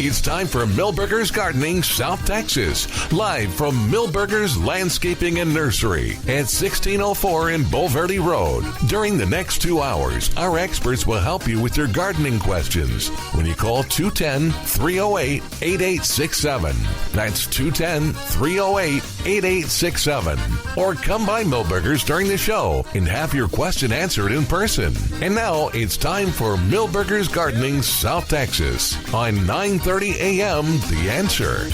It's time for Milberger's Gardening South Texas, live from Milberger's Landscaping and Nursery at 1604 in Bulverde Road. During the next 2 hours, our experts will help you with your gardening questions when you call 210-308-8867. That's 210-308-8867. Or come by Milberger's during the show and have your question answered in person. And now it's time for Milberger's Gardening South Texas on 9:30 a.m. The Answer.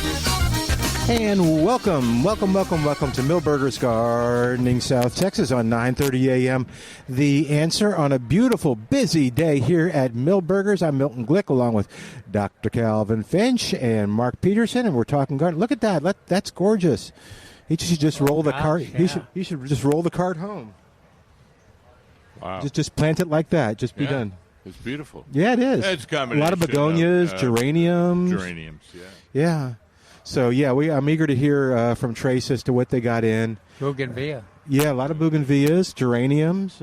And welcome to Milberger's Gardening South Texas on 9:30 a.m. The Answer on a beautiful, busy day here at Milberger's. I'm Milton Glueck along with Dr. Calvin Finch and Mark Peterson, and we're talking garden. Look at that. That's gorgeous. He should just roll the cart. Yeah. He should just roll the cart home. Wow. Just plant it like that. Just be done. It's beautiful. Yeah, it is. It's a lot of begonias, geraniums. Geraniums, yeah. Yeah. So, I'm eager to hear from Trace as to what they got in. Bougainvillea. Yeah, a lot of bougainvilleas, geraniums.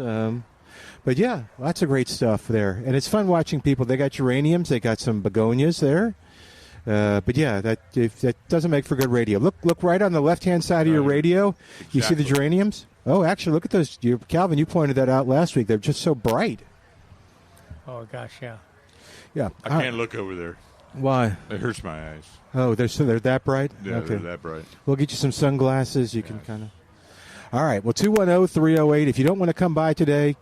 But, yeah, lots of great stuff there. And it's fun watching people. They got geraniums. They got some begonias there. But, yeah, that doesn't make for good radio. Look right on the left-hand side of your radio. Exactly. You see the geraniums? Oh, actually, look at those. Calvin, you pointed that out last week. They're just so bright. Oh, gosh, yeah. Yeah. I can't look over there. Why? It hurts my eyes. Oh, they're that bright? Yeah, okay. They're that bright. We'll get you some sunglasses. You can kind of. All right. Well, 210-308. If you don't want to come by today,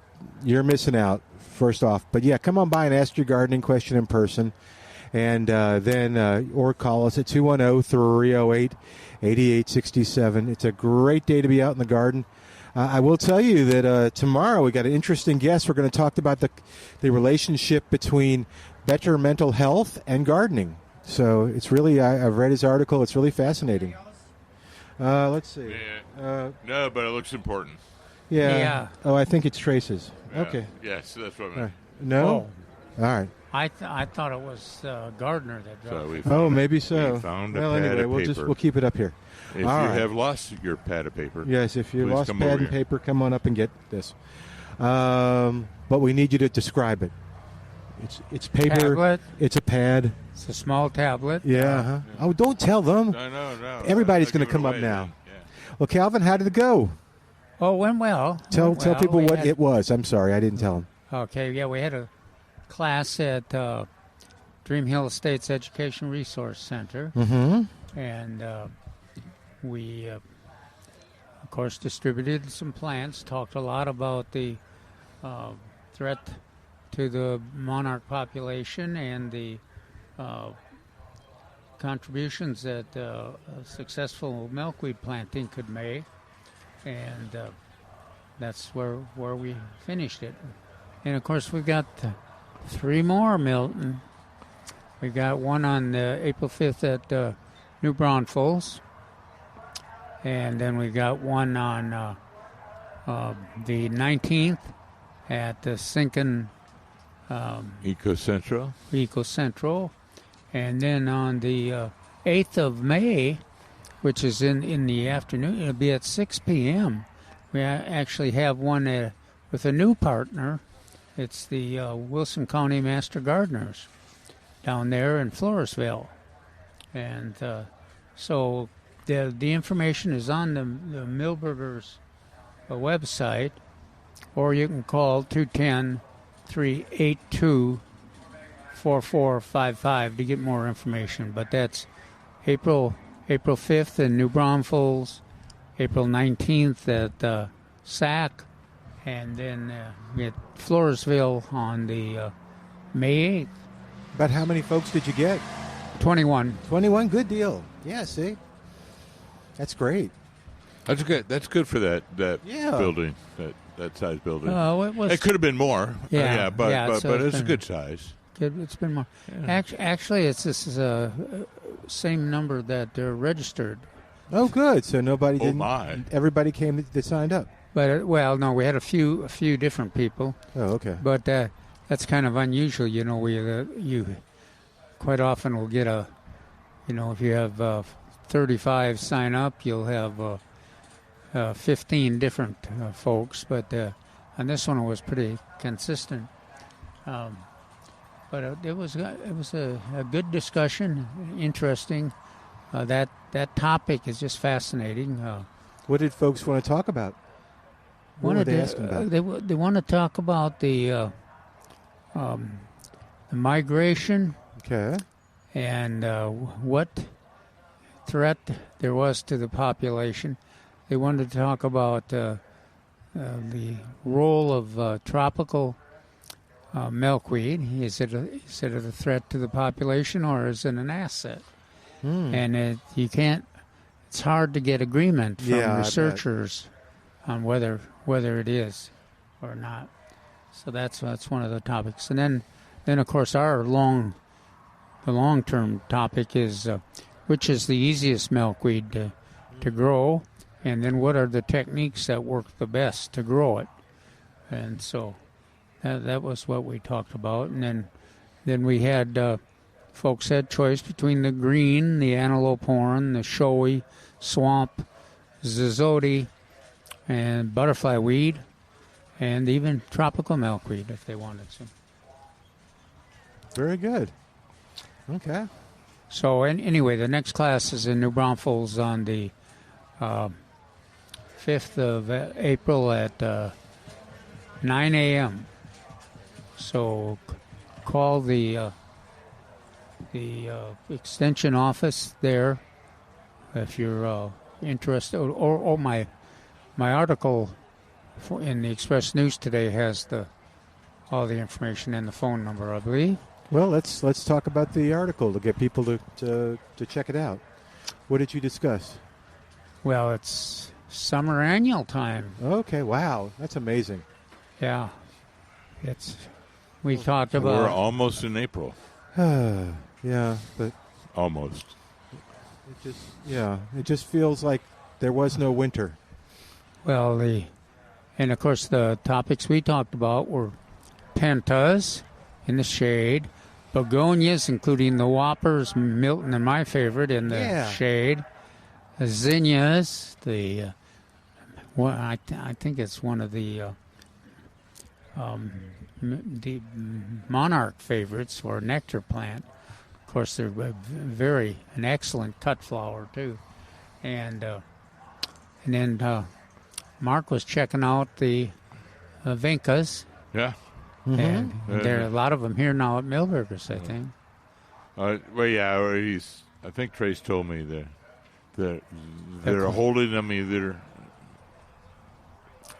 you're missing out, first off. But, yeah, come on by and ask your gardening question in person. And then or call us at 210-308-8867. It's a great day to be out in the garden. I will tell you that tomorrow we got an interesting guest. We're going to talk about the relationship between better mental health and gardening. So it's really, I've read his article. It's really fascinating. Let's see. Yeah. No, but it looks important. Yeah. Oh, I think it's Trace's. Yeah. Okay. Yes, that's what I meant. No? Oh. All right. I thought it was Gardner that dropped So maybe so. We found a well, pad anyway, of paper. we'll keep it up here. If All you right. have lost your pad of paper, yes, if you please lost come pad over and here. paper, come on up and get this. But we need you to describe it. It's paper. Tablet. It's a pad. It's a small tablet. Yeah. Huh? Oh, don't tell them. No. Everybody's going to come up now. Yeah. Well, Calvin, how did it go? Oh, it went well. Tell people what it was. I'm sorry, I didn't tell them. Okay, yeah, we had a class at Dream Hill Estates Education Resource Center. Mm-hmm. And we, of course, distributed some plants, talked a lot about the threat to the monarch population and the contributions that successful milkweed planting could make. And that's where we finished it. And, of course, we've got 3 more, Milton. We got one on April 5th at New Braunfels. And then we got one on the 19th at the Sinkin Eco Central. And then on the 8th of May, which is in the afternoon, it'll be at 6 p.m. We actually have one with a new partner. It's the Wilson County Master Gardeners down there in Floresville. And so the information is on the Milberger's website, or you can call 210-382-4455 to get more information. But that's April 5th in New Braunfels, April 19th at Sac, and then at Floresville on the May 8th. About how many folks did you get? 21. 21, good deal. Yeah, see? That's great. That's good. That's good for that Yeah. building, that size building. It could have been more. But so it's a good size. It's been more. Yeah. Actually, it's this is same number that they're registered. Oh, good. So nobody didn't. My. Everybody came that signed up. But no, we had a few different people. Oh, okay. But that's kind of unusual. You know, you quite often will get if you have 35 sign up, you'll have 15 different folks. But on this one, it was pretty consistent. But it was a good discussion, interesting. That topic is just fascinating. What did folks want to talk about? What were they asking about? They want to talk about the migration. Okay. And what threat there was to the population. They wanted to talk about the role of tropical milkweed. Is it a threat to the population, or is it an asset? And you can't. It's hard to get agreement from researchers on whether it is or not. So that's one of the topics. And then of course the long-term topic is which is the easiest milkweed to grow, and then what are the techniques that work the best to grow it. And so that was what we talked about. And then we had folks had choice between the green, the antelope horn, the showy, swamp, zizoti, and butterfly weed, and even tropical milkweed if they wanted some. Very good. Okay. So anyway, the next class is in New Braunfels on the 5th of April at 9 a.m. So call the extension office there if you're interested. Or my article in the Express News today has all the information and the phone number, I believe. Well, let's talk about the article to get people to check it out. What did you discuss? Well, it's summer annual time. Okay, wow, that's amazing. Yeah, we talked about. We're almost in April. Yeah, but almost. It just feels like there was no winter. Well, and of course the topics we talked about were pentas in the shade, begonias, including the whoppers, Milton and my favorite, in the shade, zinnias, I think it's one of the monarch favorites, or nectar plant. Of course, they're an excellent cut flower too, and then Mark was checking out the vincas. Yeah. Mm-hmm. And there are a lot of them here now at Milberger's, I think. I think Trace told me that they're holding them either,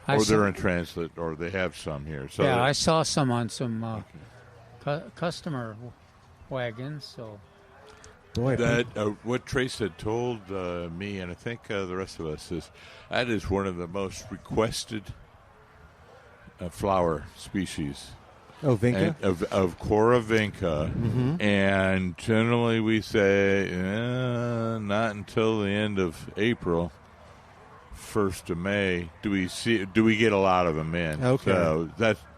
or they're in transit, or they have some here. So I saw some on some customer wagons. So, boy, what Trace had told me, and I think the rest of us, is that is one of the most requested flower species. Oh, vinca? Of Cora vinca. Mm-hmm. And generally we say not until the end of April, 1st of May, do we get a lot of them in. Okay. So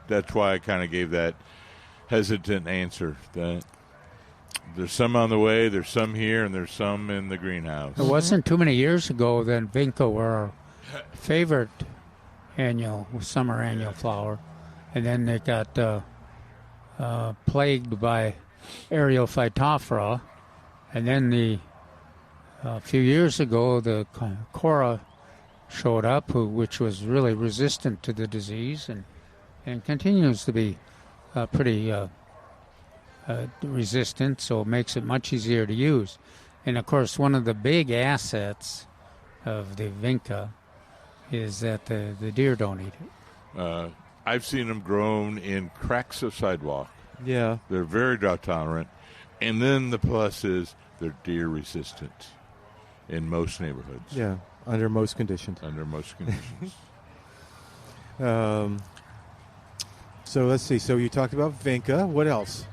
that's why I kind of gave that hesitant answer. That there's some on the way, there's some here, and there's some in the greenhouse. It wasn't too many years ago that vinca were our favorite summer annual flower, and then they got plagued by aerial phytophthora, and then a few years ago the Cora showed up, which was really resistant to the disease and continues to be pretty resistant, so it makes it much easier to use. And of course, one of the big assets of the vinca is that the deer don't eat it. I've seen them grown in cracks of sidewalk. Yeah. They're very drought tolerant. And then the plus is they're deer resistant in most neighborhoods. Yeah, under most conditions. So let's see. So you talked about vinca. What else?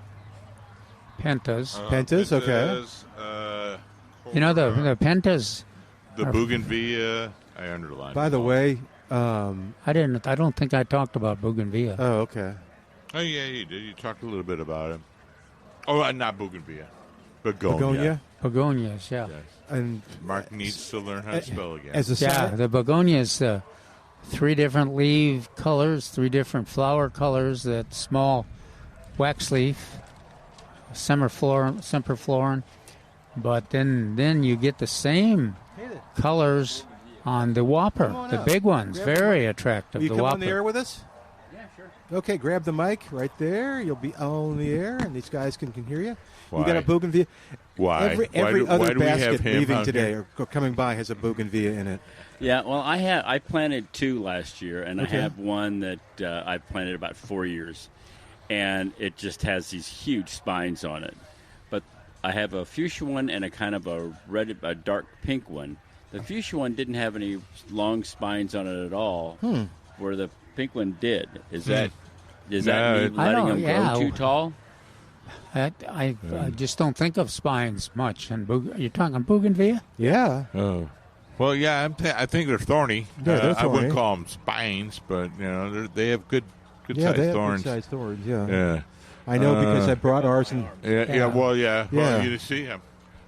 Pentas. Pentas, okay. The pentas. The bougainvillea, I underlined. By the way, I don't think I talked about bougainvillea. Oh, okay. Oh, yeah, you did. You talked a little bit about it. Oh, not bougainvillea. Begonia. Begonias, yeah. Yes. And Mark needs to learn how to spell again. The begonias, 3 different leaf colors, 3 different flower colors, that small wax leaf, semperflorin, but then you get the same colors on the whopper, the big ones. Very attractive. Will you the come whopper. on the air with us? Yeah, sure. Okay, grab the mic right there. You'll be on the air, and these guys can hear you. Why? You got a bougainvillea. Why? Every why other do we have basket him leaving out today here? or coming by has a bougainvillea in it. Yeah, well, I planted 2 last year, and Okay. I have one that I planted about 4 years, and it just has these huge spines on it. But I have a fuchsia one and a kind of a dark pink one. The fuchsia one didn't have any long spines on it at all, where the pink one did. Is that me No, letting them yeah. grow too tall? I just don't think of spines much. And you're talking bougainvillea? Yeah. Oh. Well, yeah, I think they're thorny. Yeah, they're I thorny. wouldn't call them spines, but they have good Yeah, they sized have thorns. good-sized thorns, yeah. Yeah. I know because I brought ours and Yeah. Well, yeah. Yeah. Well, you see,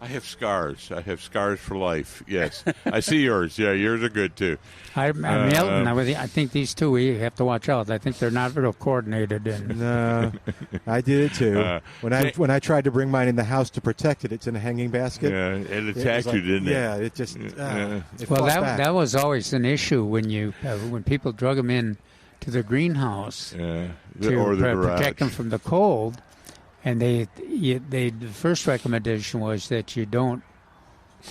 I have scars. I have scars for life. Yes, I see yours. Yeah, yours are good too. Milton, I think these two we have to watch out. I think they're not real coordinated. And no, I did it too. When I tried to bring mine in the house to protect it, it's in a hanging basket. Yeah, it It was attacked like- you, didn't it? Yeah, it just Yeah. it well, fought back. that was always an issue when people drug them in to the greenhouse Yeah. to Or the garage. protect them from the cold. And the first recommendation was that you don't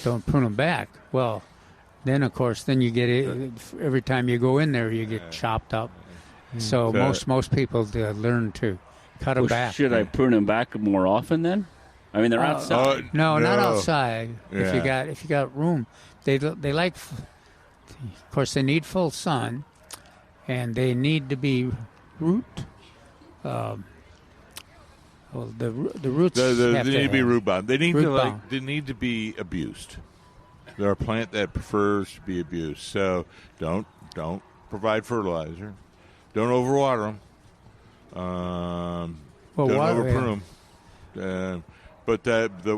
prune them back. Well, then of course, you get it every time you go in there, you get chopped up. So most people learn to cut them back. Should I prune them back more often then? I mean, they're outside. No, not outside. If Yeah. you got room, they like. Of course, they need full sun, and they need to be root. Well, the roots They have need to be root bound. They need root to bound. They need to be abused. They're a plant that prefers to be abused. So don't provide fertilizer. Don't overwater them. Don't overprune them. But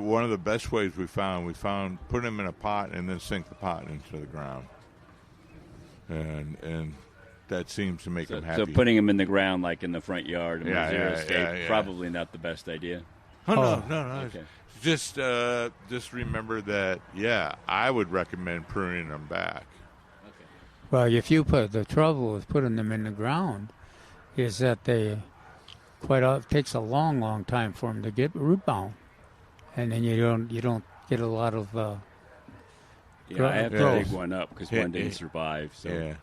one of the best ways we found put them in a pot and then sink the pot into the ground, and that seems to make them happy. So putting them in the ground, like in the front yard, in Yeah, zero yeah, state, yeah, yeah. probably not the best idea. No. Okay. Just remember that. Yeah, I would recommend pruning them back. Well, if you the trouble with putting them in the ground is that it takes a long time for them to get root bound, and then you don't get a lot of. Yeah, I have to growth. dig one up because one didn't survive. So Yeah.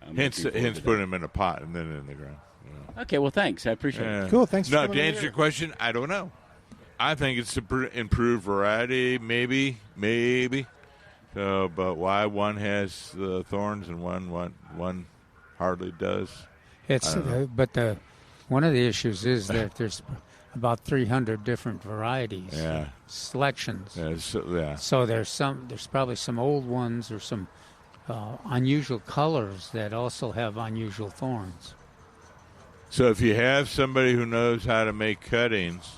I'm Hence looking forward to putting that. them in a pot and then in the ground. Okay, well, thanks. I appreciate it. Cool, thanks for No, coming to on answer the your air. question, I don't know. I think it's improved variety, maybe. So, but why one has the thorns and one hardly does? It's I don't know. but one of the issues is that there's about 300 different varieties, Yeah. selections. Yeah. So there's probably some old ones or some unusual colors that also have unusual thorns. So if you have somebody who knows how to make cuttings,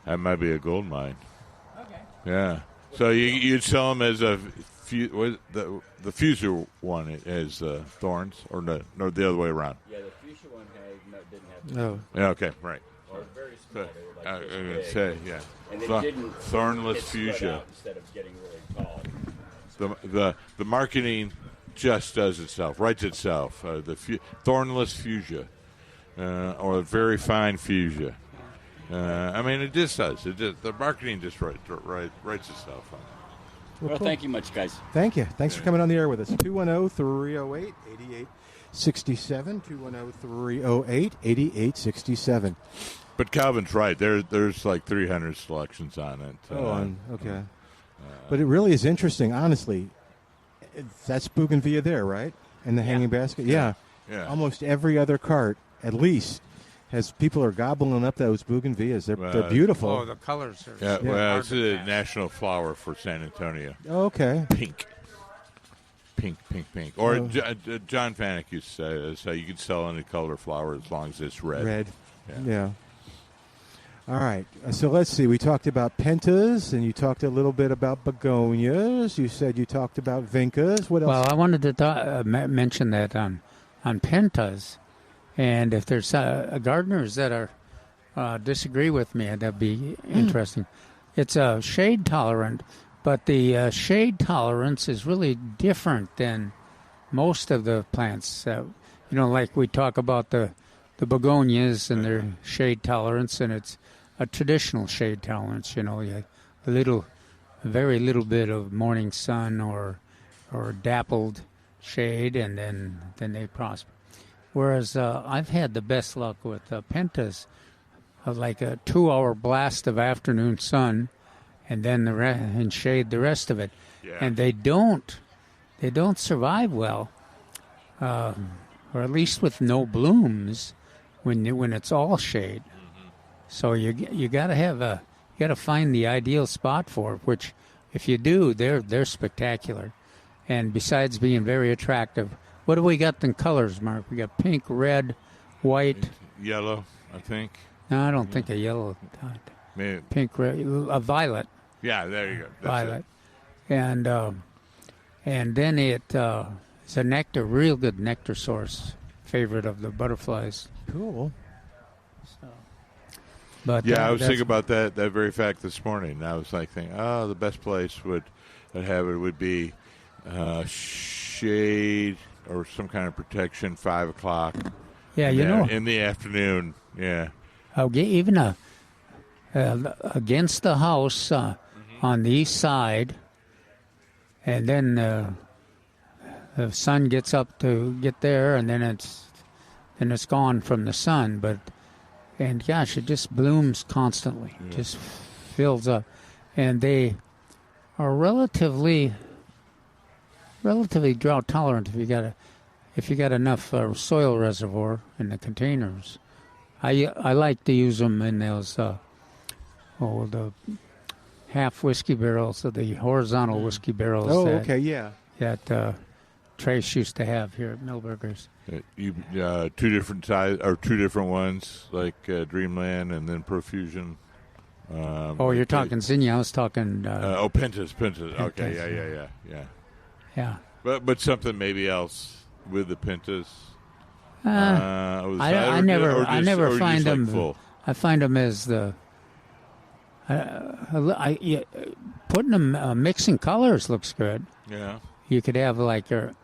that might be a gold mine. Okay. Yeah. So you'd sell them as the fuchsia one is thorns, or no, the other way around. Yeah, the fuchsia one didn't have No. Yeah, okay, right. or very small. So, They were I like was this going to big. say, yeah. And they didn't. Thornless it spread fuchsia. out instead of getting really tall. The marketing just does itself, writes itself. Thornless fuchsia, or very fine fuchsia. I mean, it just does. The marketing just writes itself. Well, cool. thank you much, guys. Thank you. Thanks for coming on the air with us. 210-308-8867. 210-308-8867. But Calvin's right. There's like 300 selections on it. Okay. But it really is interesting, honestly. That's bougainvillea there, right? In the hanging basket? Yeah. Yeah. Almost every other cart, at least, people are gobbling up those bougainvilleas. They're beautiful. Oh, the colors are. Yeah, well, hard it's to a pass. national flower for San Antonio. Okay. Pink. Or Oh. John Fanuc used to say, so you can sell any color flower as long as it's red. Red. Yeah. All right. So let's see. We talked about pentas, and you talked a little bit about begonias. You said you talked about vincas. What else? Well, I wanted to mention that on pentas, and if there's gardeners that are disagree with me. That'd be interesting. It's shade tolerant, but the shade tolerance is really different than most of the plants. Like we talk about the begonias and their shade tolerance, and it's a traditional shade tolerance. Very little bit of morning sun or dappled shade, and then they prosper. Whereas I've had the best luck with pentas, like a 2-hour blast of afternoon sun, and then and shade the rest of it. Yeah. And they don't survive well, or at least with no blooms, when it's all shade. Mm-hmm. So you gotta find the ideal spot for it. Which, if you do, they're spectacular. And besides being very attractive, what do we got in colors, Mark? We got pink, red, white, yellow, I think. No, I don't think a yellow. Maybe. Pink, red, a violet. Yeah, there you go. That's violet, it. and then it's a nectar, real good nectar source, favorite of the butterflies. Cool. So, but yeah, I was thinking about that very fact this morning. I was like thinking, the best place would have it would be shade or some kind of protection, 5 o'clock. Yeah, in the afternoon. Yeah. Even against the house on the east side, and then the sun gets up to get there, and then it's gone from the sun. And gosh, it just blooms constantly, just fills up, and they are relatively drought tolerant if you got enough soil reservoir in the containers. I like to use them in those the half whiskey barrels, or the horizontal whiskey barrels. Oh, okay, yeah. That Trace used to have here at Millburgers. Two different size or two different ones, like Dreamland and then Profusion. You're talking zinnia. I was talking. Pentas. Okay, yeah. Yeah. But something maybe else with the Pentas. I never find them. Full? I find them as putting them mixing colors looks good. Yeah. You could have like the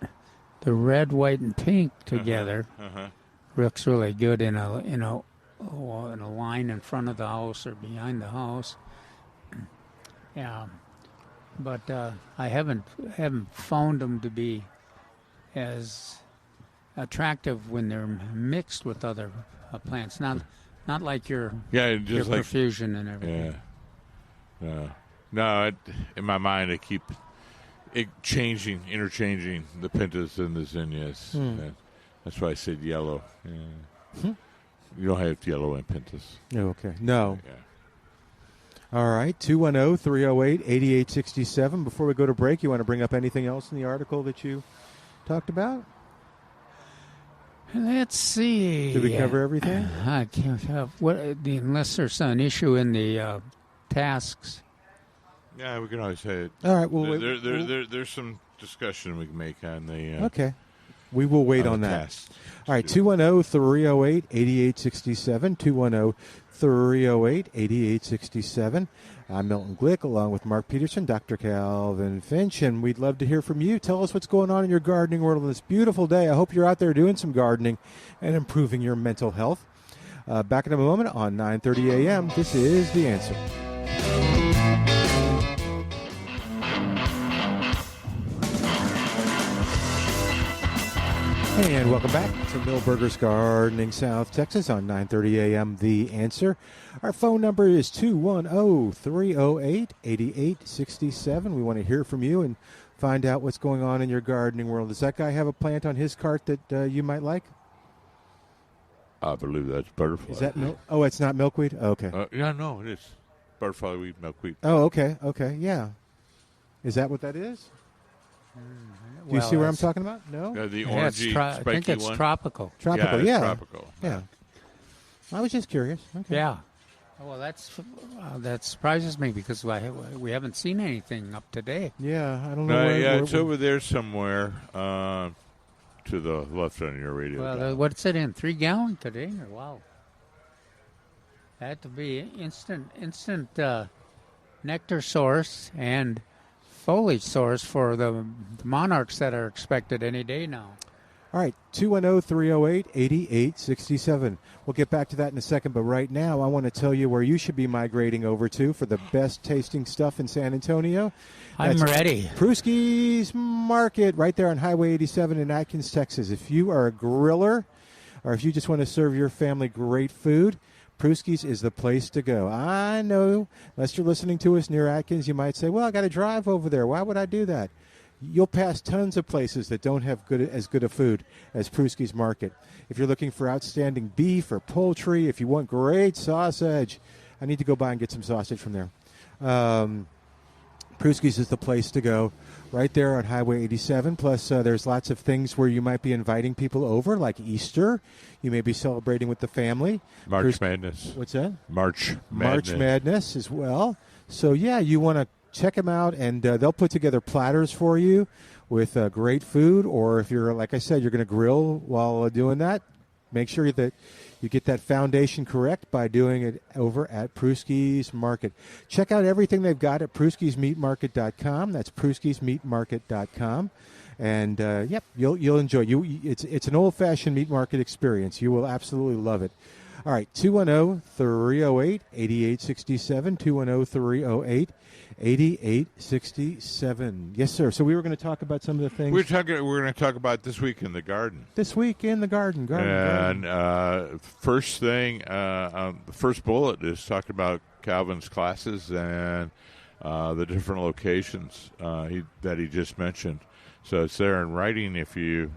red, white, and pink together. Looks really good in a line in front of the house or behind the house. Yeah, but I haven't found them to be as attractive when they're mixed with other plants. Not like your profusion and everything. Yeah. No. In my mind, I keep interchanging the pentas and the zinnias. That's why I said yellow. Yeah. You don't have yellow in pentas. Okay. No. Yeah. All right. 210-308-8867. Before we go to break, you want to bring up anything else in the article that you talked about? Let's see. Did we cover everything? I can't have unless there's an issue in the tasks. Yeah, we can always say it. All right. Well, there's some discussion we can make on the. Okay. We will wait on that. Tasks. All right. 210-308-8867. 210-308-8867. I'm Milton Glueck, along with Mark Peterson, Dr. Calvin Finch, and we'd love to hear from you. Tell us what's going on in your gardening world on this beautiful day. I hope you're out there doing some gardening and improving your mental health. Back in a moment on 9:30 a.m. This is The Answer. And welcome back to Millburgers Gardening, South Texas on 9:30 a.m. The Answer. Our phone number is 210-308-8867. We want to hear from you and find out what's going on in your gardening world. Does that guy have a plant on his cart that you might like? I believe that's butterfly. Is that it's not milkweed? Okay. No, it is. Butterfly weed, milkweed. Oh, okay, yeah. Is that what that is? Do you see where I'm talking about? No? The orangey, I think it's one? Tropical. Tropical, yeah. yeah. Tropical. Yeah. I was just curious. Okay. Yeah. Well, that surprises me because we haven't seen anything up to date. Yeah, I don't know. It's over there somewhere to the left on your radio. Well, what's it in? 3 gallon container? Wow. That to be instant nectar source and foliage source for the monarchs that are expected any day now. All right, 210-308-8867. We'll get back to that in a second, but right now I want to tell you where you should be migrating over to for the best tasting stuff in San Antonio. I'm ready. Prusky's Market, right there on Highway 87 in Atkins, Texas. If you are a griller or if you just want to serve your family great food, Prusky's is the place to go. I know, unless you're listening to us near Atkins, you might say, well, I got to drive over there. Why would I do that? You'll pass tons of places that don't have as good a food as Prusky's Market. If you're looking for outstanding beef or poultry, if you want great sausage, I need to go by and get some sausage from there. Prusky's is the place to go, right there on Highway 87. Plus, there's lots of things where you might be inviting people over, like Easter. You may be celebrating with the family. March Madness. What's that? March Madness. March Madness as well. So, yeah, you want to check them out, and they'll put together platters for you with great food. Or if you're, like I said, you're going to grill while doing that, make sure that you get that foundation correct by doing it over at Prusky's Market. Check out everything they've got at Prusky'sMeatMarket.com. That's Prusky'sMeatMarket.com. And, yep, you'll enjoy it. It's an old-fashioned meat market experience. You will absolutely love it. All right, 210-308-8867, 210-308-8867. Yes, sir. So we were going to talk about some of the things. We're going to talk about this week in the garden. This week in the garden. First thing, the first bullet is talking about Calvin's classes and the different locations that he just mentioned. So it's there in writing if you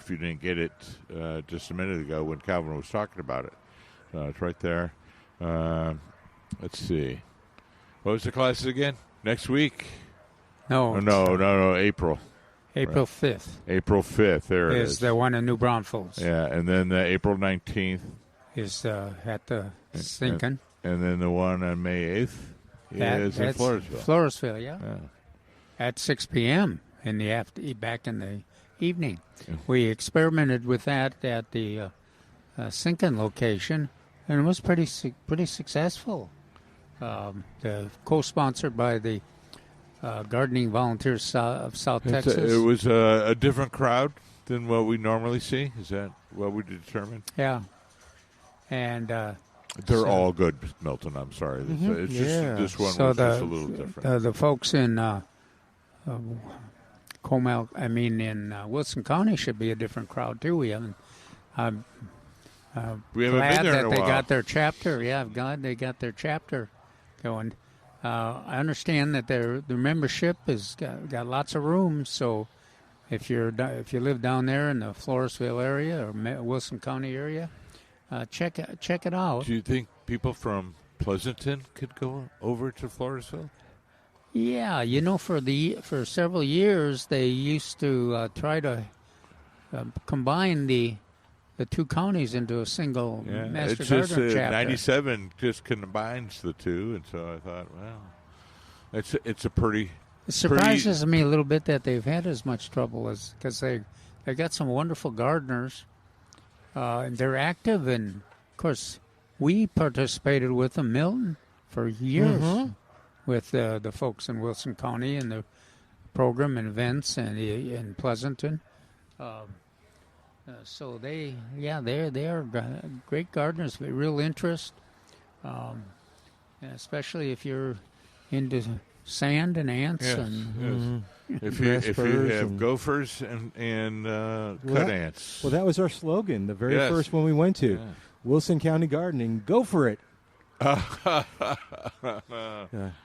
didn't get it just a minute ago when Calvin was talking about it. It's right there. Let's see. What was the classes again? Next week? No, April. April 5th. April 5th. There it is. Is the one in New Braunfels. Yeah, and then April 19th. Is at the Sinkin. And then the one on May 8th is in Floresville. Floresville, yeah. At 6 p.m. back in the evening. Yeah. We experimented with that at the Sinkin location, and it was pretty successful. Co-sponsored by the Gardening Volunteers of South Texas. It was a different crowd than what we normally see. Is that what we determined? Yeah. And they're all good, Milton. I'm sorry. It's just this one was just a little different. The folks in Wilson County should be a different crowd too. We haven't. We haven't glad been there that in a they while. got their chapter. Yeah, I'm glad they got their chapter going. I understand that their membership has got lots of room. So if you live down there in the Floresville area or Wilson County area, check it out. Do you think people from Pleasanton could go over to Floresville? Yeah, for several years they used to try to combine the two counties into a single Master Gardener chapter. 97 just combines the two, and so I thought, well, it's a pretty. It surprises me a little bit that they've had as much trouble because they got some wonderful gardeners. And they're active, and of course, we participated with them, Milton, for years with the folks in Wilson County and the program and events and in Pleasanton. So they are great gardeners with real interest, especially if you're into sand and ants. Yes, and If you have gophers and cut ants. Well, that was our slogan, the very Yes. first one we went to. Yeah. Wilson County Gardening, go for it. I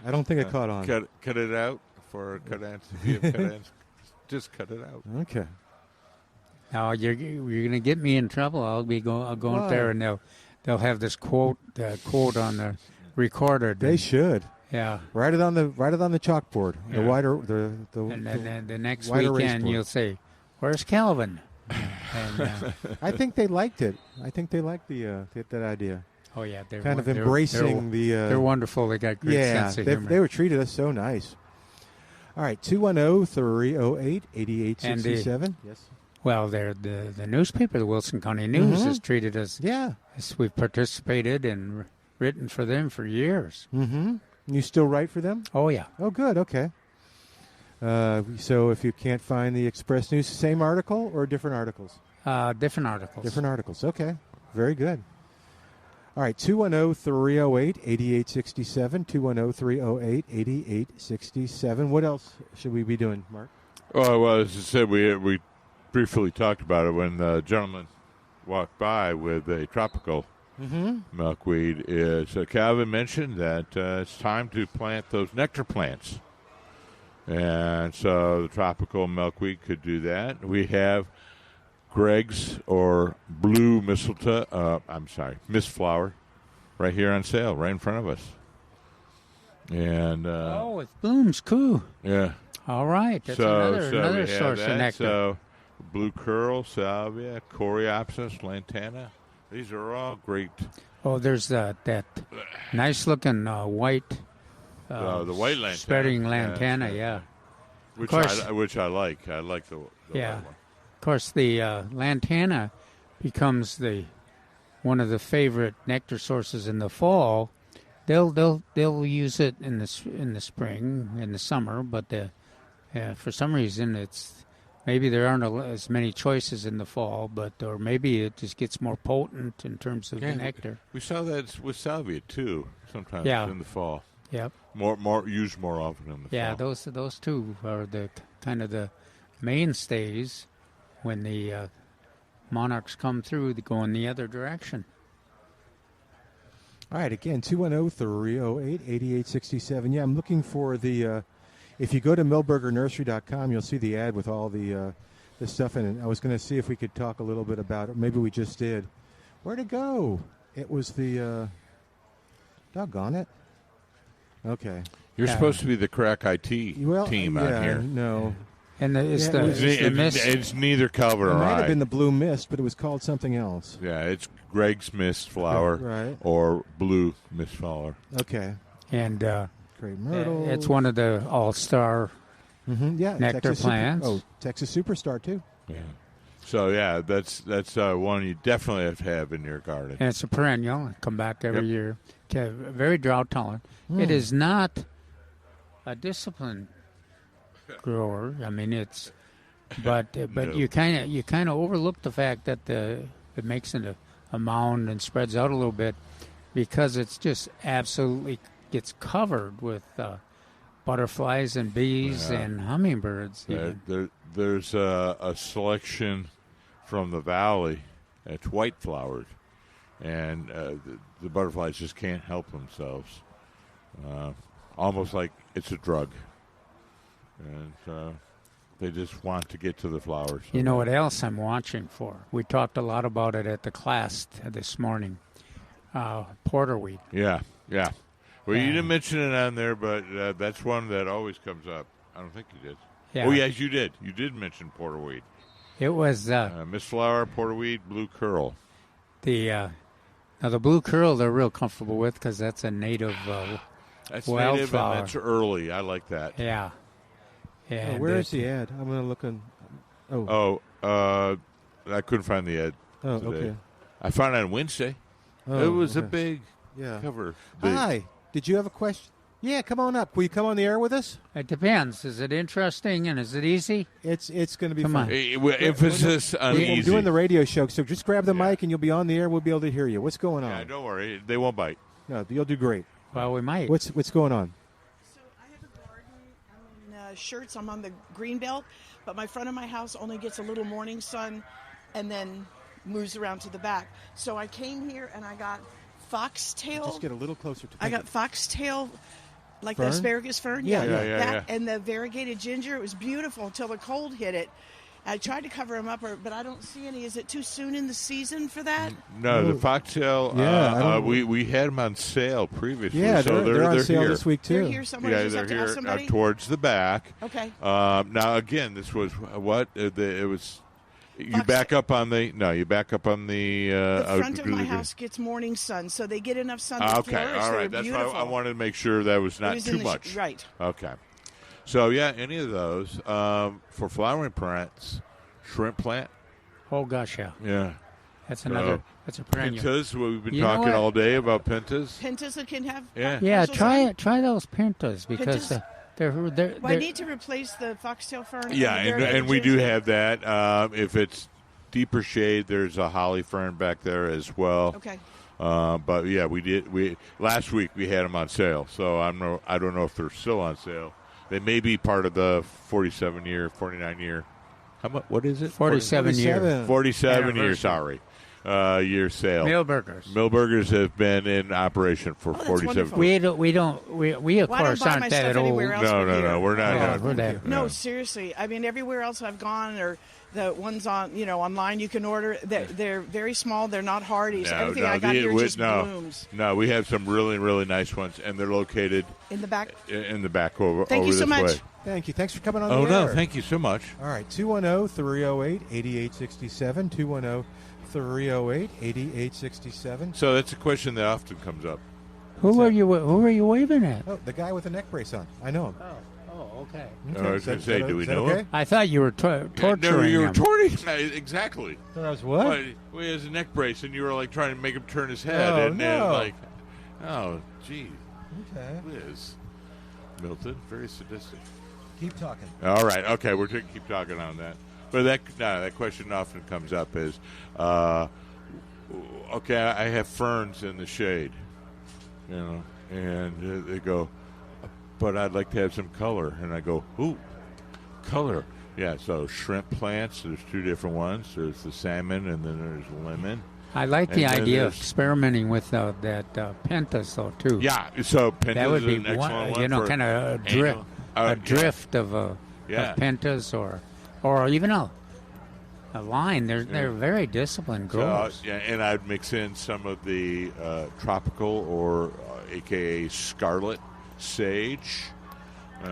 don't think I caught on. Cut it out for cut ants. If you have cut ants, just cut it out. Okay. Now you're going to get me in trouble. I'll go up there and they'll have this quote on the recorder. They should. Yeah. Write it on the chalkboard. Yeah. The wider And then the next wider race weekend board. you'll say, "Where's Calvin?" And, I think they liked it. I think they liked that idea. oh yeah, they're Kind of they're- embracing they're, the. They're wonderful. They got great sense of humor. They were treated us so nice. All right, 210-308-8867. Yes. Well, the newspaper, the Wilson County News, has treated us. Yeah. As we've participated in written for them for years. Mm-hmm. You still write for them? Oh, yeah. Oh, good. Okay. So if you can't find the Express News, same article or different articles? Different articles. Different articles. Okay. Very good. All right. 210-308-8867. 210-308-8867. What else should we be doing, Mark? Well, as I said, we briefly talked about it when the gentleman walked by with a tropical milkweed. Calvin mentioned that it's time to plant those nectar plants. And so the tropical milkweed could do that. We have Greg's or blue mistletoe, mist flower right here on sale, right in front of us. And it blooms, cool. Yeah. All right, that's so another we have source that. of nectar. So blue curl, salvia, coreopsis, lantana. These are all great. Oh, there's that nice-looking white, The white lantana. spreading lantana, yeah. Which course. I like. I like the Yeah. white one. Of course, the lantana becomes one of the favorite nectar sources in the fall. They'll use it in the spring, in the summer, but for some reason maybe there aren't as many choices in the fall, or maybe it just gets more potent in terms of the nectar. We saw that with salvia too. Sometimes in the fall. Yep. More used more often in the fall. Yeah, those two are the kind of the mainstays when the monarchs come through. They go in the other direction. All right, again, 210-308-8867. Yeah, I'm looking for the, if you go to millburgernursery.com, you'll see the ad with all the stuff in it. I was going to see if we could talk a little bit about it. Maybe we just did. Where'd it go? It was the, doggone it. Okay. You're supposed to be the crack IT team on here. No. And It's neither cover It or might eye. have been the blue mist, but it was called something else. Yeah, it's Greg's mist flower Right. or blue mist flower. Okay. And Great Myrtle. it's one of the all-star nectar Texas plants. Texas Superstar, too. Yeah. So, yeah, that's one you definitely have to have in your garden. And it's a perennial. Come back every year. Okay, very drought tolerant. It is not a disciplined grower. I mean, but No. you kind of overlook the fact that it makes it a mound and spreads out a little bit because it's just absolutely gets covered with butterflies and bees and hummingbirds. There's a selection from the valley. It's white flowered, and the butterflies just can't help themselves. Almost like it's a drug. And they just want to get to the flowers. You know what else I'm watching for? We talked a lot about it at the class this morning. Porterweed. Yeah. Well, you didn't mention it on there, but that's one that always comes up. I don't think you did. Yeah. Oh, yes, you did. You did mention porterweed. It was Miss Flower, porterweed, blue curl. now the blue curl they're real comfortable with because that's a native That's wildflower. native and that's early. I like that. Yeah. And where is the ad? I'm going to look on. I couldn't find the ad today. Okay. I found it on Wednesday. It was a big cover. Hi. Did you have a question? Yeah, come on up. Will you come on the air with us? It depends. Is it interesting and is it easy? It's going to be Come fun. on. Emphasis on We're easy. doing the radio show, so just grab the mic and you'll be on the air. We'll be able to hear you. What's going on? Yeah, don't worry. They won't bite. No, you'll do great. Well, we might. What's going on? So I have a garden. I'm in shirts. I'm on the green belt, but my front of my house only gets a little morning sun and then moves around to the back. So I came here and I got foxtail. Just get a little closer to. I got foxtail, like Fern? the asparagus fern. Yeah. That and the variegated ginger. It was beautiful until the cold hit it. I tried to cover them up, but I don't see any. Is it too soon in the season for that? No, the foxtail. We had them on sale previously. Yeah, so they're on sale here. this week too. They're here somewhere. Yeah, You just they're have to ask here somebody. towards the back. Okay. Now again, this was what it was. You back up on the The front of my house gets morning sun, so they get enough sun to Okay, flourish. all right. They're That's beautiful. why I wanted to make sure that was not was too in the much. right. Okay. So yeah, any of those for flowering plants, shrimp plant. Oh, gosh, yeah. Yeah. That's another. That's a perennial. Pintas. We've been You know talking what? all day about pintas. Pintas that can have. Yeah. Yeah, partial try sun? it. Try those pintas because Pintas? they're Well, I need to replace the foxtail fern. Yeah, the and we do Jersey. have that. If it's deeper shade, there's a holly fern back there as well. Okay. But yeah, we last week we had them on sale, so I don't know if they're still on sale. They may be part of the 47-year, 49-year. How much? What is it? 47 year. 47 year. Sorry, year sale. Milburgers. Milburgers have been in operation for that's 47. wonderful. We of Well, I don't course buy aren't my that stuff old. anywhere else. No, we're not. Yeah, no. we're that. No, seriously. I mean, everywhere else I've gone, or the ones on online you can order. They're very small. They're not hardy. So everything I got here just blooms. No, we have some really, really nice ones, and they're located In the back. in the back over. Thank over you so this much. way. Thank you. Thanks for coming on Oh the no, air. thank you so much. All right, 210-308-8867, 210-308-8867. So that's a question that often comes up. Who are you waving at? Oh, the guy with the neck brace on. I know him. Oh, okay. I was going to say, do we know okay? him? I thought you were torturing No, you were him. torturing exactly. Thought I was what? Well, he has a neck brace, and you were like trying to make him turn his head, Oh, and no. like, oh, gee, Okay. Liz, Milton, very sadistic. Keep talking. All right, okay, we're going to keep talking on that. But that question often comes up is, okay, I have ferns in the shade, and they go, but I'd like to have some color, and I go, ooh, color. Yeah, so shrimp plants, there's two different ones. There's the salmon, and then there's lemon. I like the And then idea of there's- experimenting with that pentas, though, too. Yeah, so pentas That would be is an excellent one. you know, for kind of a annual- drift of Yeah. pentas or even a line. They're very disciplined growers. Yeah, and I'd mix in some of the tropical or AKA scarlet sage.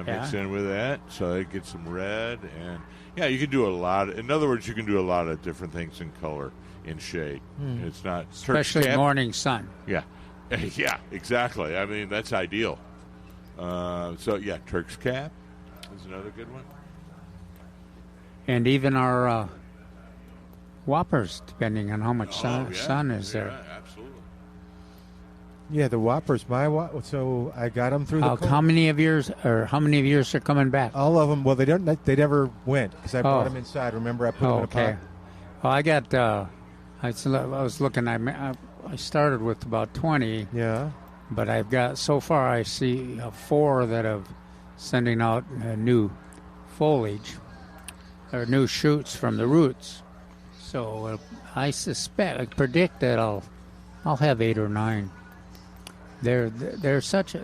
Mix in with that, so it gets some red, and yeah, you can do a lot. In other words, you can do a lot of different things in color, in shade. It's not Especially Turk's cap. morning sun. Yeah, yeah, exactly. I mean, that's ideal. So yeah, Turk's cap is another good one. And even our whoppers, depending on how much sun is there. Yeah, absolutely. Yeah, the Whoppers. So I got them through the. How many of yours are coming back? All of them. Well, they don't. They never went because I brought them inside. Remember, I put them in a pot. Well, I got. I was looking. I started with about 20. Yeah. But I've got so far. I see 4 that have sending out new foliage or new shoots from the roots. So I predict that I'll have 8 or 9. They're such a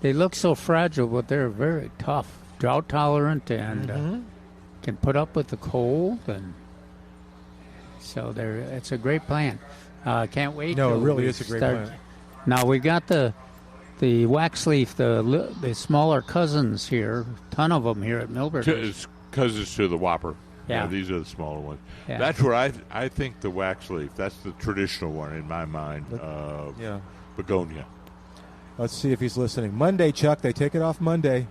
they look so fragile, but they're very tough, drought tolerant, and can put up with the cold, and so it's a great plant. Can't wait. No, till it really we is a great start. plant. Now we got the wax leaf, the smaller cousins here, ton of them here at Milburgers. Cousins to the Whopper. Yeah. These are the smaller ones. Yeah. That's where I think the wax leaf. That's the traditional one in my mind. Yeah. Begonia. Let's see if he's listening. Monday, Chuck. They take it off Monday.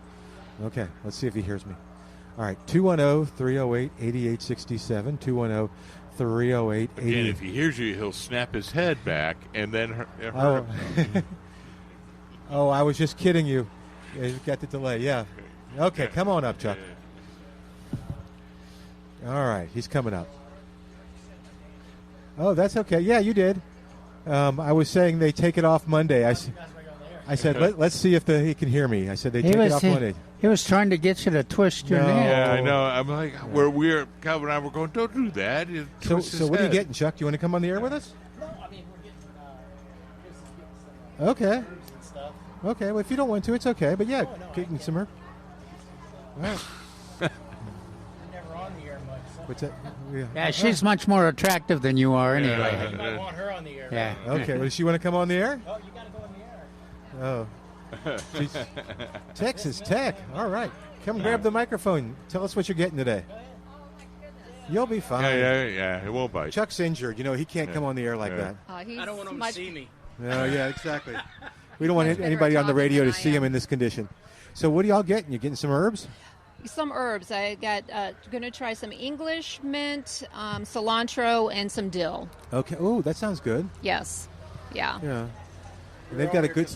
Okay. Let's see if he hears me. All right. 210-308-8867. 210-308-8867. Again, if he hears you, he'll snap his head back and then hurt Oh. him. Oh, I was just kidding you. Yeah, you got the delay. Yeah. Okay. Come on up, Chuck. All right. He's coming up. Oh, that's okay. Yeah, you did. I was saying they take it off Monday. I said, let's see if he can hear me. I said they take it off Monday. He was trying to get you to twist your No. neck. Yeah, I know. I'm like, we're Calvin and I were going, don't do that. So what are you getting, Chuck? Do you want to come on the air with us? No, I mean, we're getting Okay. herbs and stuff. Okay. Well, if you don't want to, it's okay. But yeah, No, getting some herb. All right. We're never on the air much. So. What's that? Yeah, she's much more attractive than you are anyway. You might want her on the air. Yeah. Okay. Well, does she want to come on the air? Oh, you got to go on the air. Oh. She's Texas Tech. All right. Come grab the microphone. Tell us what you're getting today. You'll be fine. Yeah, it won't bite. Chuck's injured. You know, he can't come on the air like that. I don't want him to see me. No, yeah, exactly. We don't want anybody on the radio to see him in this condition. So what are y'all getting? You getting some herbs? Some herbs. I got going to try some English mint, cilantro, and some dill. Okay. Oh, that sounds good. Yes. Yeah. Yeah. And they've got a good.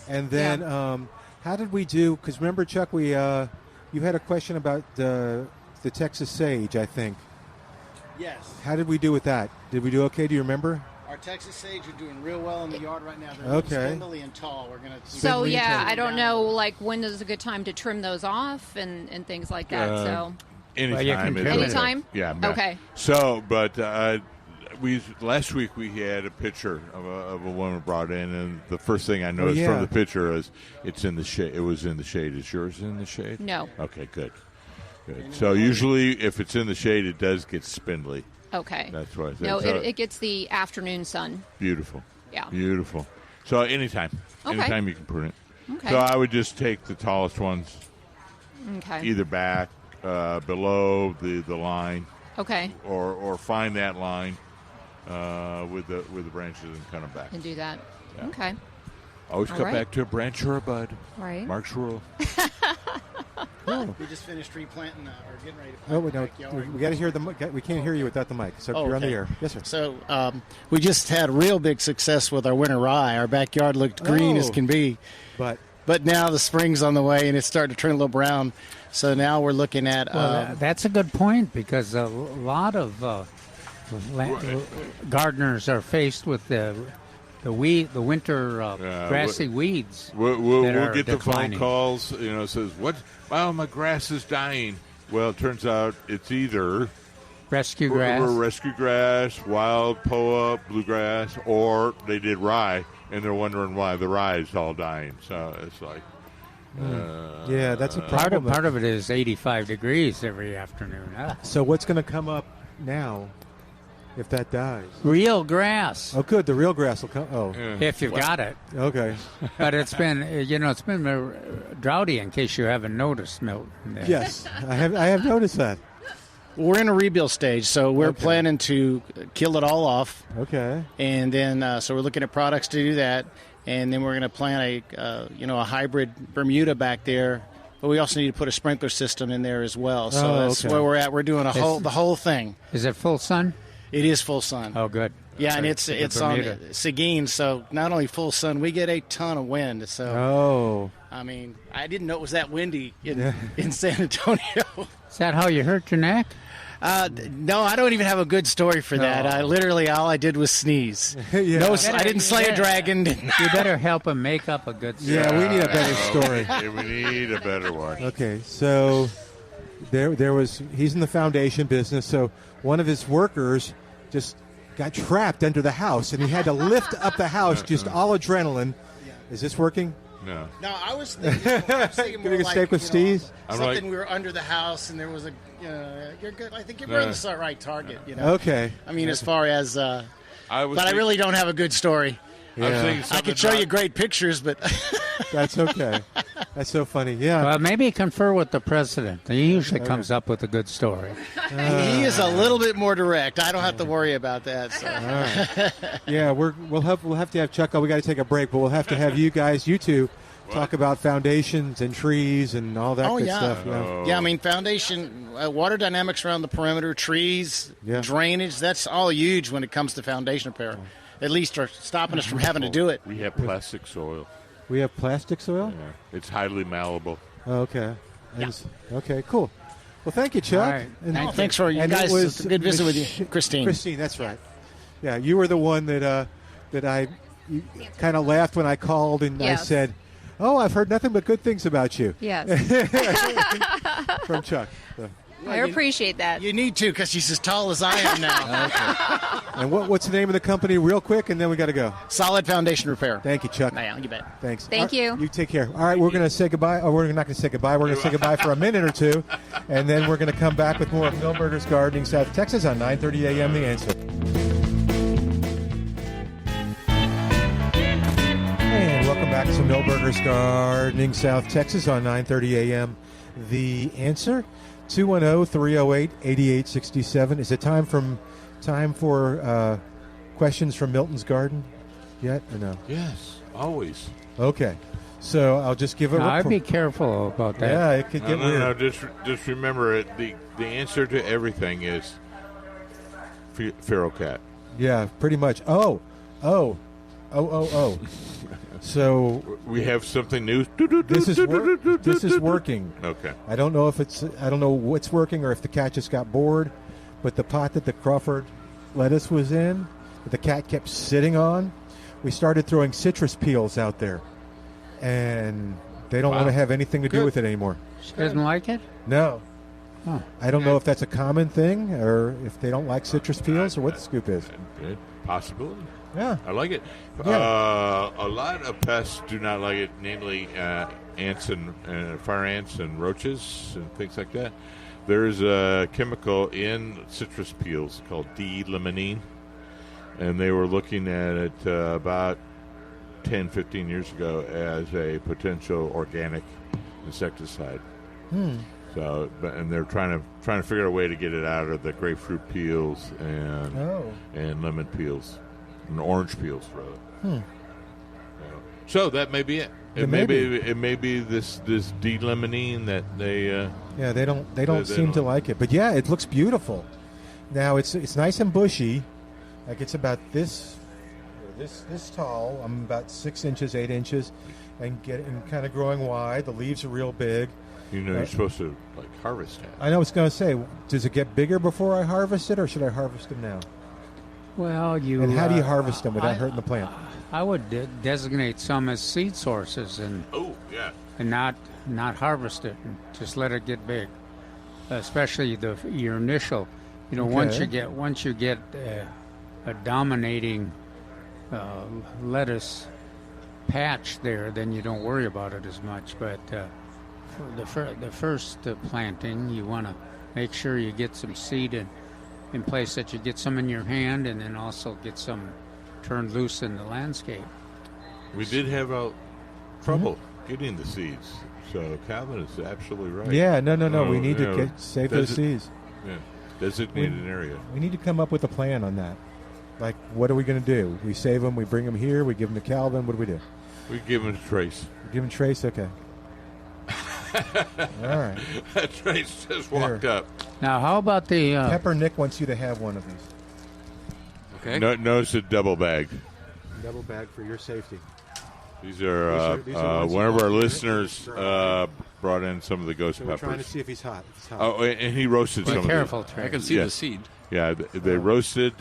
And then, how did we do? Because remember, Chuck, we you had a question about the Texas sage, I think. Yes. How did we do with that? Did we do okay? Do you remember? Our Texas sage are doing real well in the yard right now. They're Okay. spindly and tall. We're going to. So yeah, I don't know like when is a good time to trim those off and things like that. So Anytime. Well, you can trim it. anytime. Yeah. Okay. So, but last week we had a picture of a woman brought in, and the first thing I noticed from the picture is it's in the shade. It was in the shade. Is yours in the shade? No. Okay, good. Good. So usually, if it's in the shade, it does get spindly. Okay. That's what I said. No, So- it gets the afternoon sun. Beautiful. Yeah. Beautiful. So anytime. Okay. Anytime you can prune it. Okay. So I would just take the tallest ones, Okay. either back, below the line, Okay. or find that line with the branches and cut them back. And do that. Yeah. Okay. Always All cut right. back to a branch or a bud. Right. Mark's rule. We just finished replanting or getting ready to plant Oh, wait, the no. backyard. We got to hear the mic. We can't hear you without the mic. So Oh, you're on the okay. air. Yes, sir. So we just had real big success with our winter rye. Our backyard looked green as can be. But now the spring's on the way, and it's starting to turn a little brown. So now we're looking at... Well, that's a good point because a lot of gardeners are faced with the winter grassy weeds. We'll that are get the declining. phone calls. Says what? Wow, my grass is dying. Well, it turns out it's either rescue grass, rescue grass, wild poa, bluegrass, or they did rye, and they're wondering why the rye is all dying. So it's like, Yeah, that's a Part problem. of it is 85 degrees every afternoon. So what's going to come up now if that dies? Real grass. Oh, good. The real grass will come. Oh, If you've got it. okay. But it's been droughty in case you haven't noticed, Milton. Yes, I have noticed that. We're in a rebuild stage, so we're planning to kill it all off. Okay. And then, so we're looking at products to do that. And then we're going to plant a hybrid Bermuda back there. But we also need to put a sprinkler system in there as well. So that's where we're at. We're doing the whole thing. Is it full sun? It is full sun. Oh, good. Yeah, and it's on Bermuda. Seguin, so not only full sun, we get a ton of wind. So, Oh. I mean, I didn't know it was that windy in San Antonio. Is that how you hurt your neck? No, I don't even have a good story for that. No. I literally, all I did was sneeze. Yeah. No, I didn't slay a dragon. You better help him make up a good story. Yeah, we need a better story. we need a better one. Okay, so there was he's in the foundation business. So one of his workers just got trapped under the house, and he had to lift up the house, just all adrenaline. Is this working? No. No, I was thinking more Gonna like, stick with Steve's? something we were under the house, and there was you're good. I think you're on the right target. Okay. I mean, as far as, but I was really don't have a good story. I was thinking I something could show about- you great pictures, but That's okay. That's so funny. Yeah. Well, maybe confer with the president. He usually comes up with a good story. he is a little bit more direct. I don't have to worry about that. So. Yeah, we'll have to have Chuck on. We got to take a break, but we'll have to have you two talk about foundations and trees and all that good stuff. Yeah. Yeah, I mean, foundation, water dynamics around the perimeter, trees, drainage, that's all huge when it comes to foundation repair. At least are stopping us from having to do it. We have plastic soil. We have plastic soil? Yeah. It's highly malleable. Oh, okay. Okay, cool. Well, thank you, Chuck. All right. And, Thanks for you and guys. it was It's a good visit with you, Christine. Christine, that's right. Yeah, you were the one that I kind of laughed when I called and I Yes. said, "Oh, I've heard nothing but good things about you." Yes. From Chuck. So. I appreciate that. You need to, because she's as tall as I am now. And what's the name of the company, real quick, and then we got to go. Solid foundation repair. Thank you, Chuck. Yeah, you bet. Thanks. Thank you. You take care. All right, we're going to say goodbye. Oh, we're not going to say goodbye. We're going to say goodbye for a minute or two, and then we're going to come back with more of Milberger's Gardening South Texas on 9:30 a.m. The Answer. And welcome back to Milberger's Gardening South Texas on 9:30 a.m. The Answer. 210-308-8867. Is it time for questions from Milton's Garden yet or no? Yes, always. Okay. So I'll just give it. Now, I'd be careful about that. Yeah, it could get weird. No, just remember it. The answer to everything is feral cat. Yeah, pretty much. Oh. So we have something new. This is working. Okay. I don't know what's working or if the cat just got bored, but the pot that the Crawford lettuce was in, that the cat kept sitting on, we started throwing citrus peels out there, and they don't want to have anything to do with it anymore. She doesn't like it? No. Oh. I don't know if that's a common thing or if they don't like citrus peels or what the scoop is. Possibility. Yeah. I like it. Yeah. A lot of pests do not like it, namely ants and fire ants and roaches and things like that. There's a chemical in citrus peels called D-limonene, and they were looking at it about 10, 15 years ago as a potential organic insecticide. So, and they're trying to figure out a way to get it out of the grapefruit peels and lemon peels, and orange peels rather. So that may be it. It may be this D-limonene that they. They don't seem to like it, but yeah, it looks beautiful. Now it's nice and bushy, like it's about this tall. I'm about 6 inches, 8 inches, and kind of growing wide. The leaves are real big. You're supposed to harvest it. I know. I was going to say, does it get bigger before I harvest it, or should I harvest them now? Well, and how do you harvest them without hurting the plant? I would designate some as seed sources and not harvest it and just let it get big, especially your initial. Once you get a dominating lettuce patch there, then you don't worry about it as much. But for the first planting, you want to make sure you get some seed in place, that you get some in your hand, and then also get some turned loose in the landscape. We did have trouble getting the seeds, so Calvin is absolutely right. Yeah, no. We need to save those seeds. Yeah, designated area. We need to come up with a plan on that. Like, what are we going to do? We save them, we bring them here, we give them to Calvin. What do we do? We give them to Trace. Give them Trace? Okay. All right. Trace just walked up. Now, how about the... Pepper Nick wants you to have one of these. Okay. Notice a double bag. Double bag for your safety. These are one of our listeners brought in some of the ghost peppers. We're trying to see if he's hot. Oh, and he roasted some careful, of them. Trey. I can see the seed. Yeah, they roasted.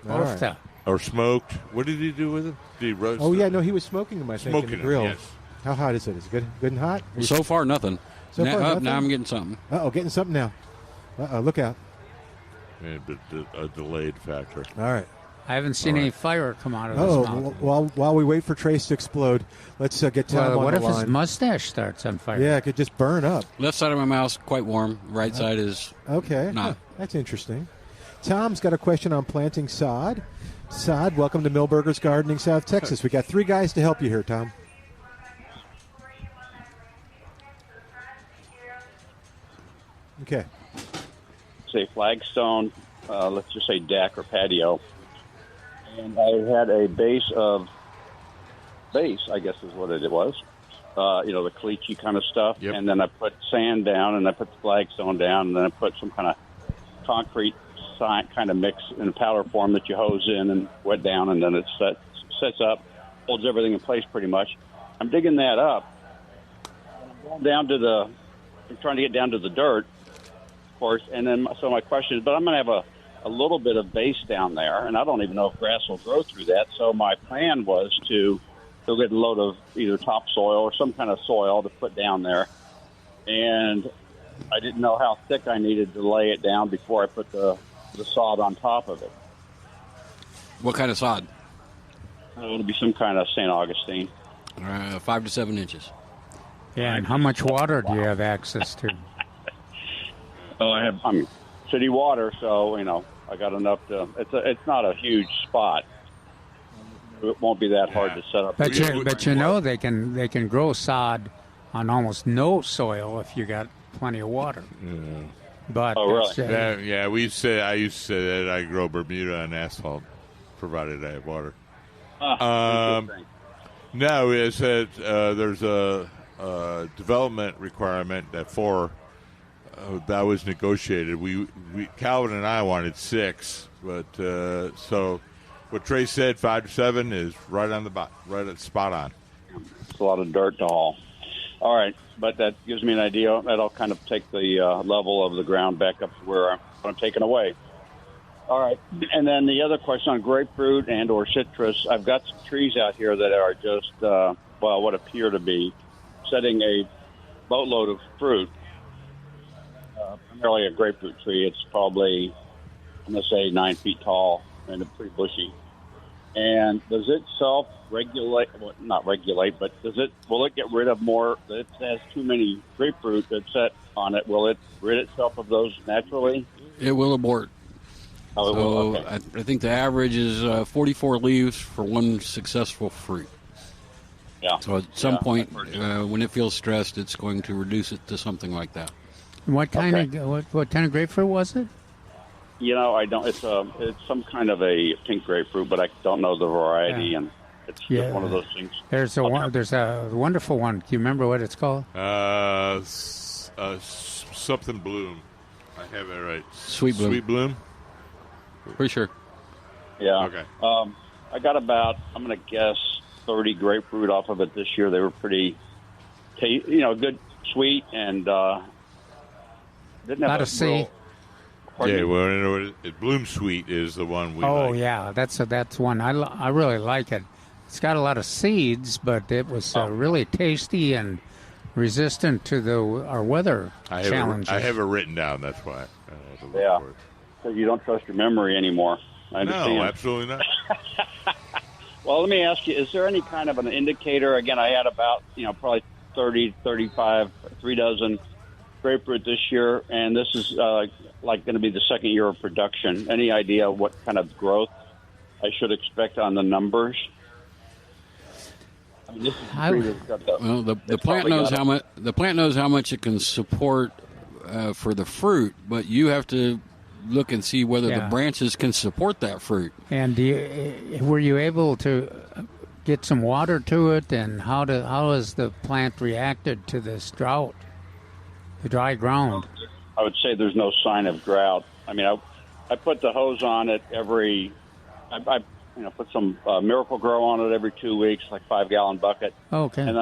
Right. Or smoked. What did he do with them? Did he roast them? Yeah, no, he was smoking them, I think, in the grill. Yes. How hot is it? Is it good and hot? So far, nothing. Now I'm getting something. Getting something now. Look out. A delayed factor. All right. I haven't seen any fire come out of his mouth. While we wait for Trace to explode, let's get Tom on the line. What if his mustache starts on fire? Yeah, it could just burn up. Left side of my mouth quite warm. Right side is not. That's interesting. Tom's got a question on planting sod. Sod, welcome to Milberger's Gardening, South Texas. We got 3 guys to help you here, Tom. Okay. Say flagstone, let's just say deck or patio. And I had a base, I guess is what it was. The caliche kind of stuff. Yep. And then I put sand down, and I put the flagstone down, and then I put some kind of concrete kind of mix in a powder form that you hose in and wet down, and then it sets up, holds everything in place pretty much. I'm digging that up. I'm trying to get down to the dirt, of course, and then so my question is, but I'm going to have a little bit of base down there, and I don't even know if grass will grow through that. So my plan was to go get a load of either topsoil or some kind of soil to put down there, and I didn't know how thick I needed to lay it down before I put the sod on top of it. What kind of sod? It'll be some kind of St. Augustine. 5 to 7 inches. Yeah, and how much water do you have access to? I'm city water, so I got enough to. It's not a huge spot. It won't be that hard to set up. But they can grow sod on almost no soil if you got plenty of water. Yeah. But really? I used to say that I grow Bermuda on asphalt, provided I have water. No, it said there's a development requirement that that was negotiated. We Calvin and I wanted 6, but so what Trey said, 5 to 7 is right at spot on. It's a lot of dirt to haul. All right, but that gives me an idea. That'll kind of take the level of the ground back up to where I'm taking away. All right, and then the other question on grapefruit and or citrus. I've got some trees out here that are just, what appear to be setting a boatload of fruit. Primarily a grapefruit tree. It's probably, I'm going to say, 9 feet tall and pretty bushy. And does it self-regulate? Well, not regulate, but will it get rid of more? It has too many grapefruit that's set on it. Will it rid itself of those naturally? It will abort. Oh, it will. Okay. I think the average is 44 leaves for one successful fruit. Yeah. So at some point, when it feels stressed, it's going to reduce it to something like that. What kind of grapefruit was it? I don't. It's some kind of a pink grapefruit, but I don't know the variety, and it's just one of those things. There's a wonderful one. Do you remember what it's called? Something bloom. I have it right. Sweet bloom. Sweet bloom. Pretty sure. Yeah. Okay. I got about, I'm going to guess, 30 grapefruit off of it this year. They were pretty, good, sweet, and didn't have Not a C. Yeah, well, Bloom Sweet is the one we like. Oh, yeah, that's one. I really like it. It's got a lot of seeds, but it was really tasty and resistant to our weather challenges. I have it written down, that's why. Yeah, because you don't trust your memory anymore. I understand. No, absolutely not. Well, let me ask you, is there any kind of an indicator? Again, I had about, probably 30, 35, 3 dozen grapefruit this year, and this is going to be the second year of production. Any idea what kind of growth I should expect on the numbers? I mean, this is the plant knows how much. The plant knows how much it can support for the fruit, but you have to look and see whether the branches can support that fruit. And were you able to get some water to it? And how has the plant reacted to this drought, the dry ground? I would say there's no sign of drought. I mean, I put the hose on it I put some Miracle Grow on it every 2 weeks, like 5-gallon bucket. Okay. And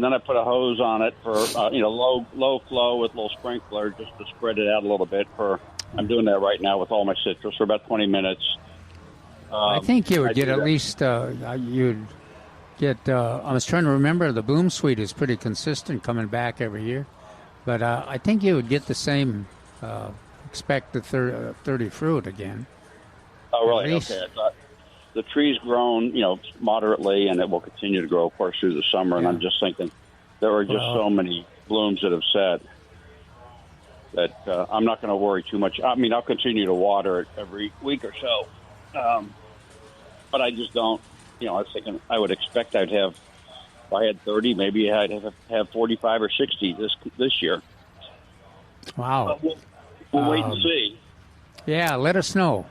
then I put a hose on it for low flow with a little sprinkler just to spread it out a little bit. I'm doing that right now with all my citrus for about 20 minutes. I think you would get at least you'd get. I was trying to remember, the Bloom Sweet is pretty consistent coming back every year. But I think you would get the same expected 30 fruit again. Oh, really? Okay. I thought the tree's grown, moderately, and it will continue to grow, of course, through the summer. And I'm just thinking there are just so many blooms that have set that I'm not going to worry too much. I mean, I'll continue to water it every week or so. But I just don't, I was thinking I would expect I'd have, if I had 30, maybe I'd have 45 or 60 this year. Wow. We'll wait and see. Yeah, let us know.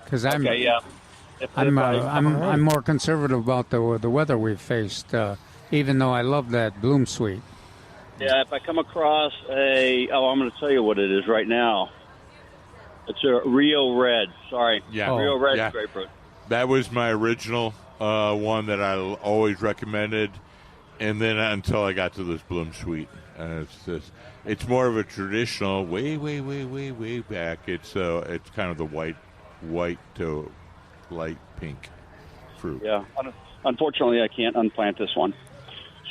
Because I'm I'm more conservative about the weather we've faced, even though I love that Bloom Sweet. Yeah, if I come across I'm going to tell you what it is right now. It's a Rio Red. Sorry. Yeah. Rio Red grapefruit. That was my original one that I always recommended, and then until I got to this Bloom Sweet. It's more of a traditional, way back. It's kind of the white to light pink fruit. Yeah. Unfortunately, I can't unplant this one,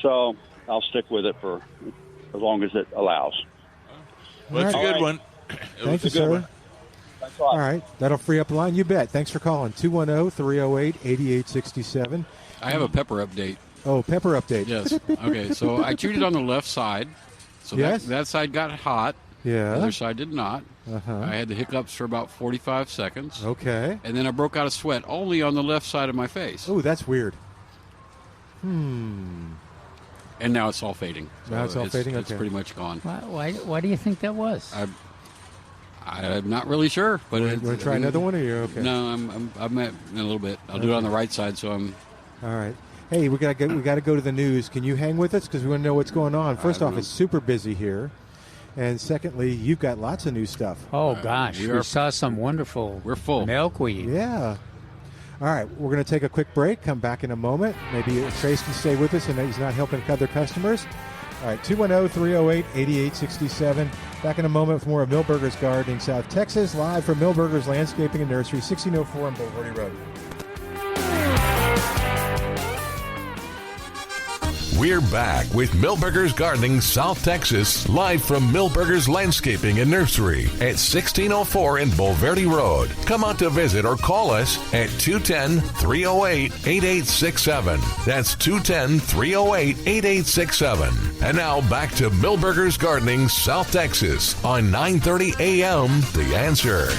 so I'll stick with it for as long as it allows. Well, it's a good one. Thank you, sir. Thanks a lot. All right. That'll free up the line. You bet. Thanks for calling. 210-308-8867. I have a pepper update. Oh, pepper update. Yes. Okay, so I treated on the left side. So that side got hot. Yeah. The other side did not. Uh-huh. I had the hiccups for about 45 seconds. Okay. And then I broke out a sweat only on the left side of my face. Oh, that's weird. And now it's all fading. So now it's all fading? It's okay. pretty much gone. Why do you think that was? I'm not really sure. But you want to try another one, or you're okay? No, I'm in a little bit. I'll do it on the right side, so I'm... All right. Hey, we got to go to the news. Can you hang with us? Because we want to know what's going on. First off, it's super busy here. And secondly, you've got lots of new stuff. Oh, gosh. We saw some wonderful milkweed. Yeah. All right, we're going to take a quick break, come back in a moment. Maybe Trace can stay with us and he's not helping other customers. All right, 210-308-8867. Back in a moment for more of Milberger's Gardening, South Texas, live from Milberger's Landscaping and Nursery, 1604 on Boulevardy Road. We're back with Milberger's Gardening, South Texas, live from Milberger's Landscaping and Nursery at 1604 in Boulevardy Road. Come out to visit or call us at 210-308-8867. That's 210-308-8867. And now back to Milberger's Gardening, South Texas on 930 a.m. The Answer.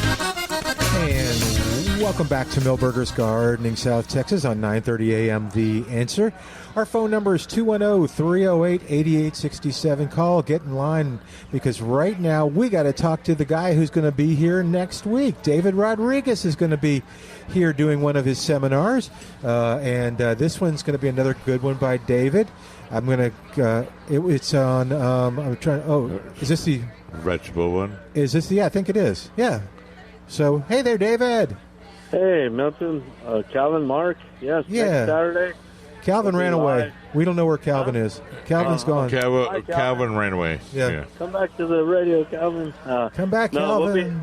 And welcome back to Milberger's Gardening, South Texas on 930 a.m. The Answer. Our phone number is 210-308-8867. Call, get in line, because right now we got to talk to the guy who's going to be here next week. David Rodriguez is going to be here doing one of his seminars, and this one's going to be another good one by David. I'm going to, it's on, I'm trying, is this the vegetable one? Is this the, yeah, I think it is. Yeah. So, hey there, David. Hey, Milton, Calvin, Mark. Yes, next Saturday. Calvin ran away. We don't know where Calvin is. Calvin's gone. Calvin ran away. Yeah. Come back to the radio, Calvin. Come back, Calvin.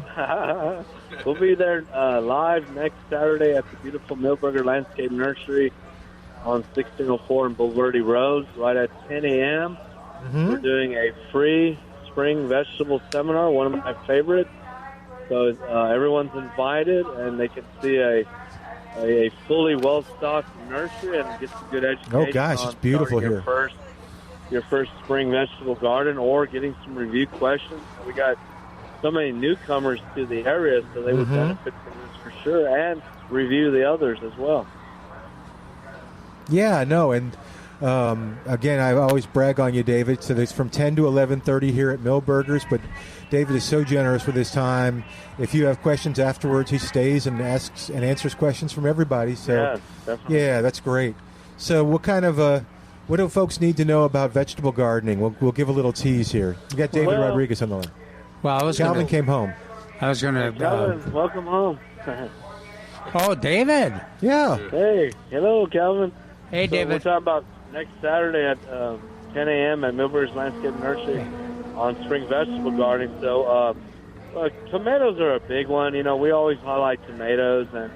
We'll be there live next Saturday at the beautiful Milberger Landscape Nursery on 1604 in Boulevardy Road, right at 10 a.m. We're doing a free spring vegetable seminar, one of my favorites. So everyone's invited, and they can see a fully well-stocked nursery and get some good education. Oh, gosh, it's beautiful here. Your first spring vegetable garden, or getting some review questions. We got so many newcomers to the area, so they would benefit from this for sure, and review the others as well. Yeah, no, and again, I always brag on you, David. So it's from 10 to 11:30 here at Milberger's, but David is so generous with his time. If you have questions afterwards, he stays and asks and answers questions from everybody. So, yeah, that's great. So what kind of what do folks need to know about vegetable gardening? We'll give a little tease here. We got David Rodriguez on the line. Well, Calvin came home. I was going to. Calvin, welcome home. Oh, David. Yeah. Hey, hello, Calvin. Hey, David. We're talking about next Saturday at 10 a.m. at Milberger's Landscape Nursery on spring vegetable gardening. So tomatoes are a big one. You know, we always highlight tomatoes, and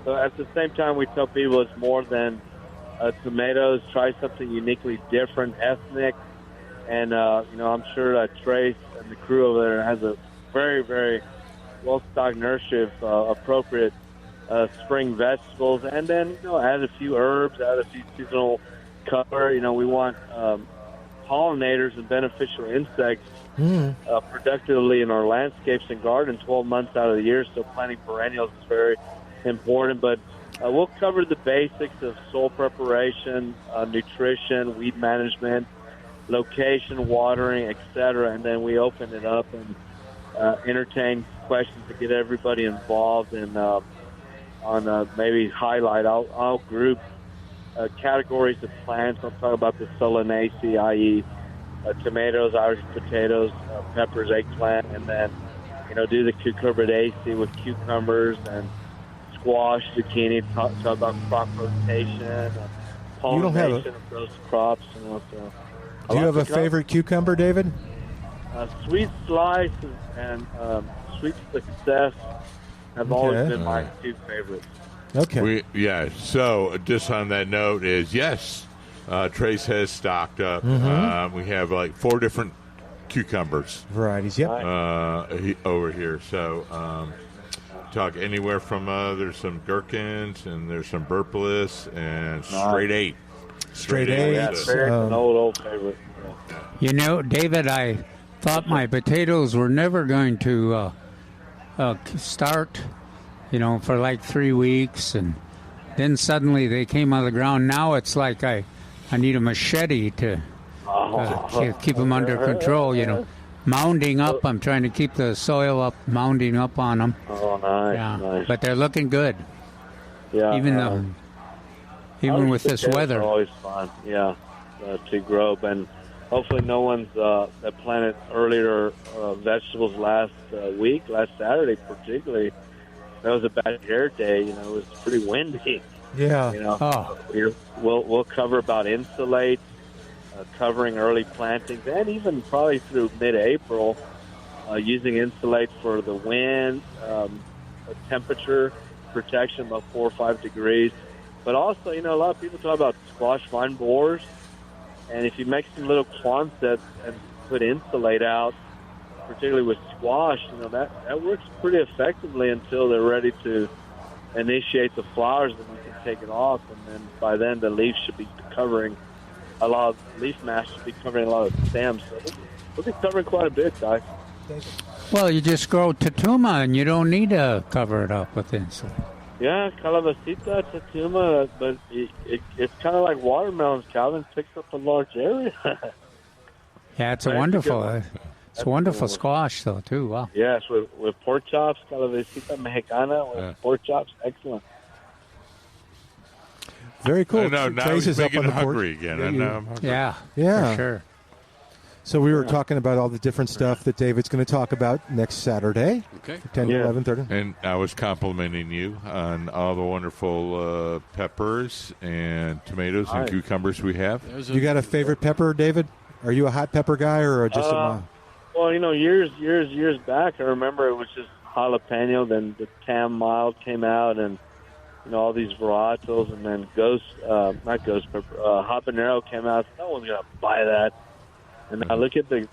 so at the same time we tell people it's more than tomatoes. Try something uniquely different, ethnic, and you know, I'm sure Trace and the crew over there has a very, very well-stocked nursery of appropriate spring vegetables, and then, you know, add a few herbs, add a few seasonal cover. You know, we want pollinators and beneficial insects productively in our landscapes and garden 12 months out of the year, so planting perennials is very important. But we'll cover the basics of soil preparation, nutrition, weed management, location, watering, etc., and then we open it up and entertain questions to get everybody involved and on maybe highlight. I'll group categories of plants. I'll talk about the Solanaceae, i.e. Tomatoes, Irish potatoes, peppers, eggplant, and then, you know, do the cucurbitaceae with cucumbers and squash, zucchini, talk about crop rotation, pollination of those crops. You know, so do you have a favorite cucumber, David? Sweet Slice and Sweet Success have always been my two favorites. Okay. So just on that note is, yes, Trace has stocked up. We have like 4 different cucumbers. Varieties, yep. Over here. So talk anywhere from, there's some gherkins, and there's some burpless, and straight 8. Straight 8. Yeah, an old favorite. Yeah. You know, David, I thought my potatoes were never going to start, you know, for like 3 weeks, and then suddenly they came out of the ground. Now it's like I need a machete to keep them under control, you know. Mounding up, I'm trying to keep the soil up, mounding up on them. Oh, nice, yeah, nice. But they're looking good. Yeah. Even though... Even with this potatoes weather. are always fun, yeah, to grow. And hopefully no one's that planted earlier vegetables last Saturday particularly. That was a bad air day. It was pretty windy. Yeah. We'll cover about insulate, covering early plantings, and even probably through mid-April, using insulate for the wind, temperature protection about 4 or 5 degrees. But also, a lot of people talk about squash vine borers, and if you make some little Quonsets and put insulate out, particularly with squash, that works pretty effectively until they're ready to initiate the flowers, and you can take it off, and then by then the leaf should be covering a lot of leaf mass should be covering a lot of stems. So we'll be covering quite a bit, guys. Well, you just grow tatuma, and you don't need to cover it up with insulate. Yeah, calabacita, tatuma, but it's kind of like watermelons. Calvin picks up a large area. Yeah, it's a wonderful squash, though, too. Wow. Yes, with pork chops, calabacita mexicana with pork chops, excellent. Very cool. Now Trace he's is up on making the board. hungry again. And now I'm hungry. Yeah, for sure. So we were talking about all the different stuff that David's going to talk about next Saturday. Okay. 10 to 11:30. And I was complimenting you on all the wonderful peppers and tomatoes and cucumbers we have. You got a favorite pepper, David? Are you a hot pepper guy or just a... Well, years back, I remember it was just jalapeno. Then the Tam Mild came out, and all these varietals, and then not ghost pepper, habanero came out. No one's gonna buy that. And I look at the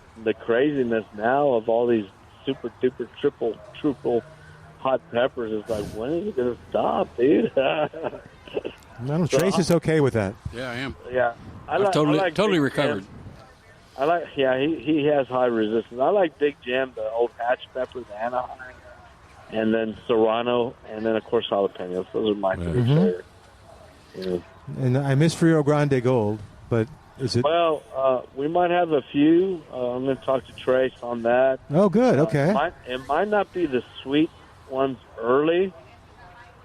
craziness now of all these super duper triple hot peppers. It's like, when is it gonna stop, dude? No, Trace is okay with that. Yeah, I am. Yeah, I've totally recovered. I like, he has high resistance. I like Big Jim, the old hatch peppers, Anaheim, and then Serrano, and then, of course, jalapenos. Those are my favorite. Yeah. And I miss Rio Grande Gold, but is it... Well, we might have a few. I'm going to talk to Trace on that. Oh, good, okay. It might not be the sweet ones early,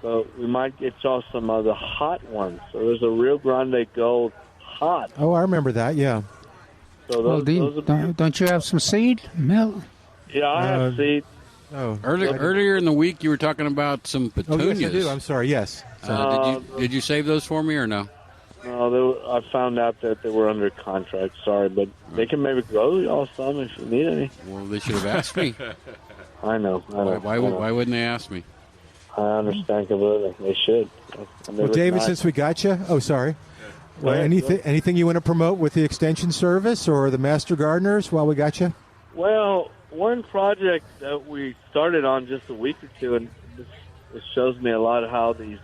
but we might get y'all some of the hot ones. So there's a Rio Grande Gold hot. Oh, I remember that, yeah. So don't you have some seed, Milton? Yeah, I have seed. Oh, earlier in the week, you were talking about some petunias. Oh, yes, I do. I'm sorry. Yes. Did you save those for me or no? No, I found out that they were under contract. Sorry, but they can maybe grow y'all some if you need any. Well, they should have asked me. I know. Why wouldn't they ask me? I understand completely. They should. Well, David, since we got you, sorry. Well, anything you want to promote with the Extension Service or the Master Gardeners while we got you? Well, one project that we started on just a week or two, and this shows me a lot of how these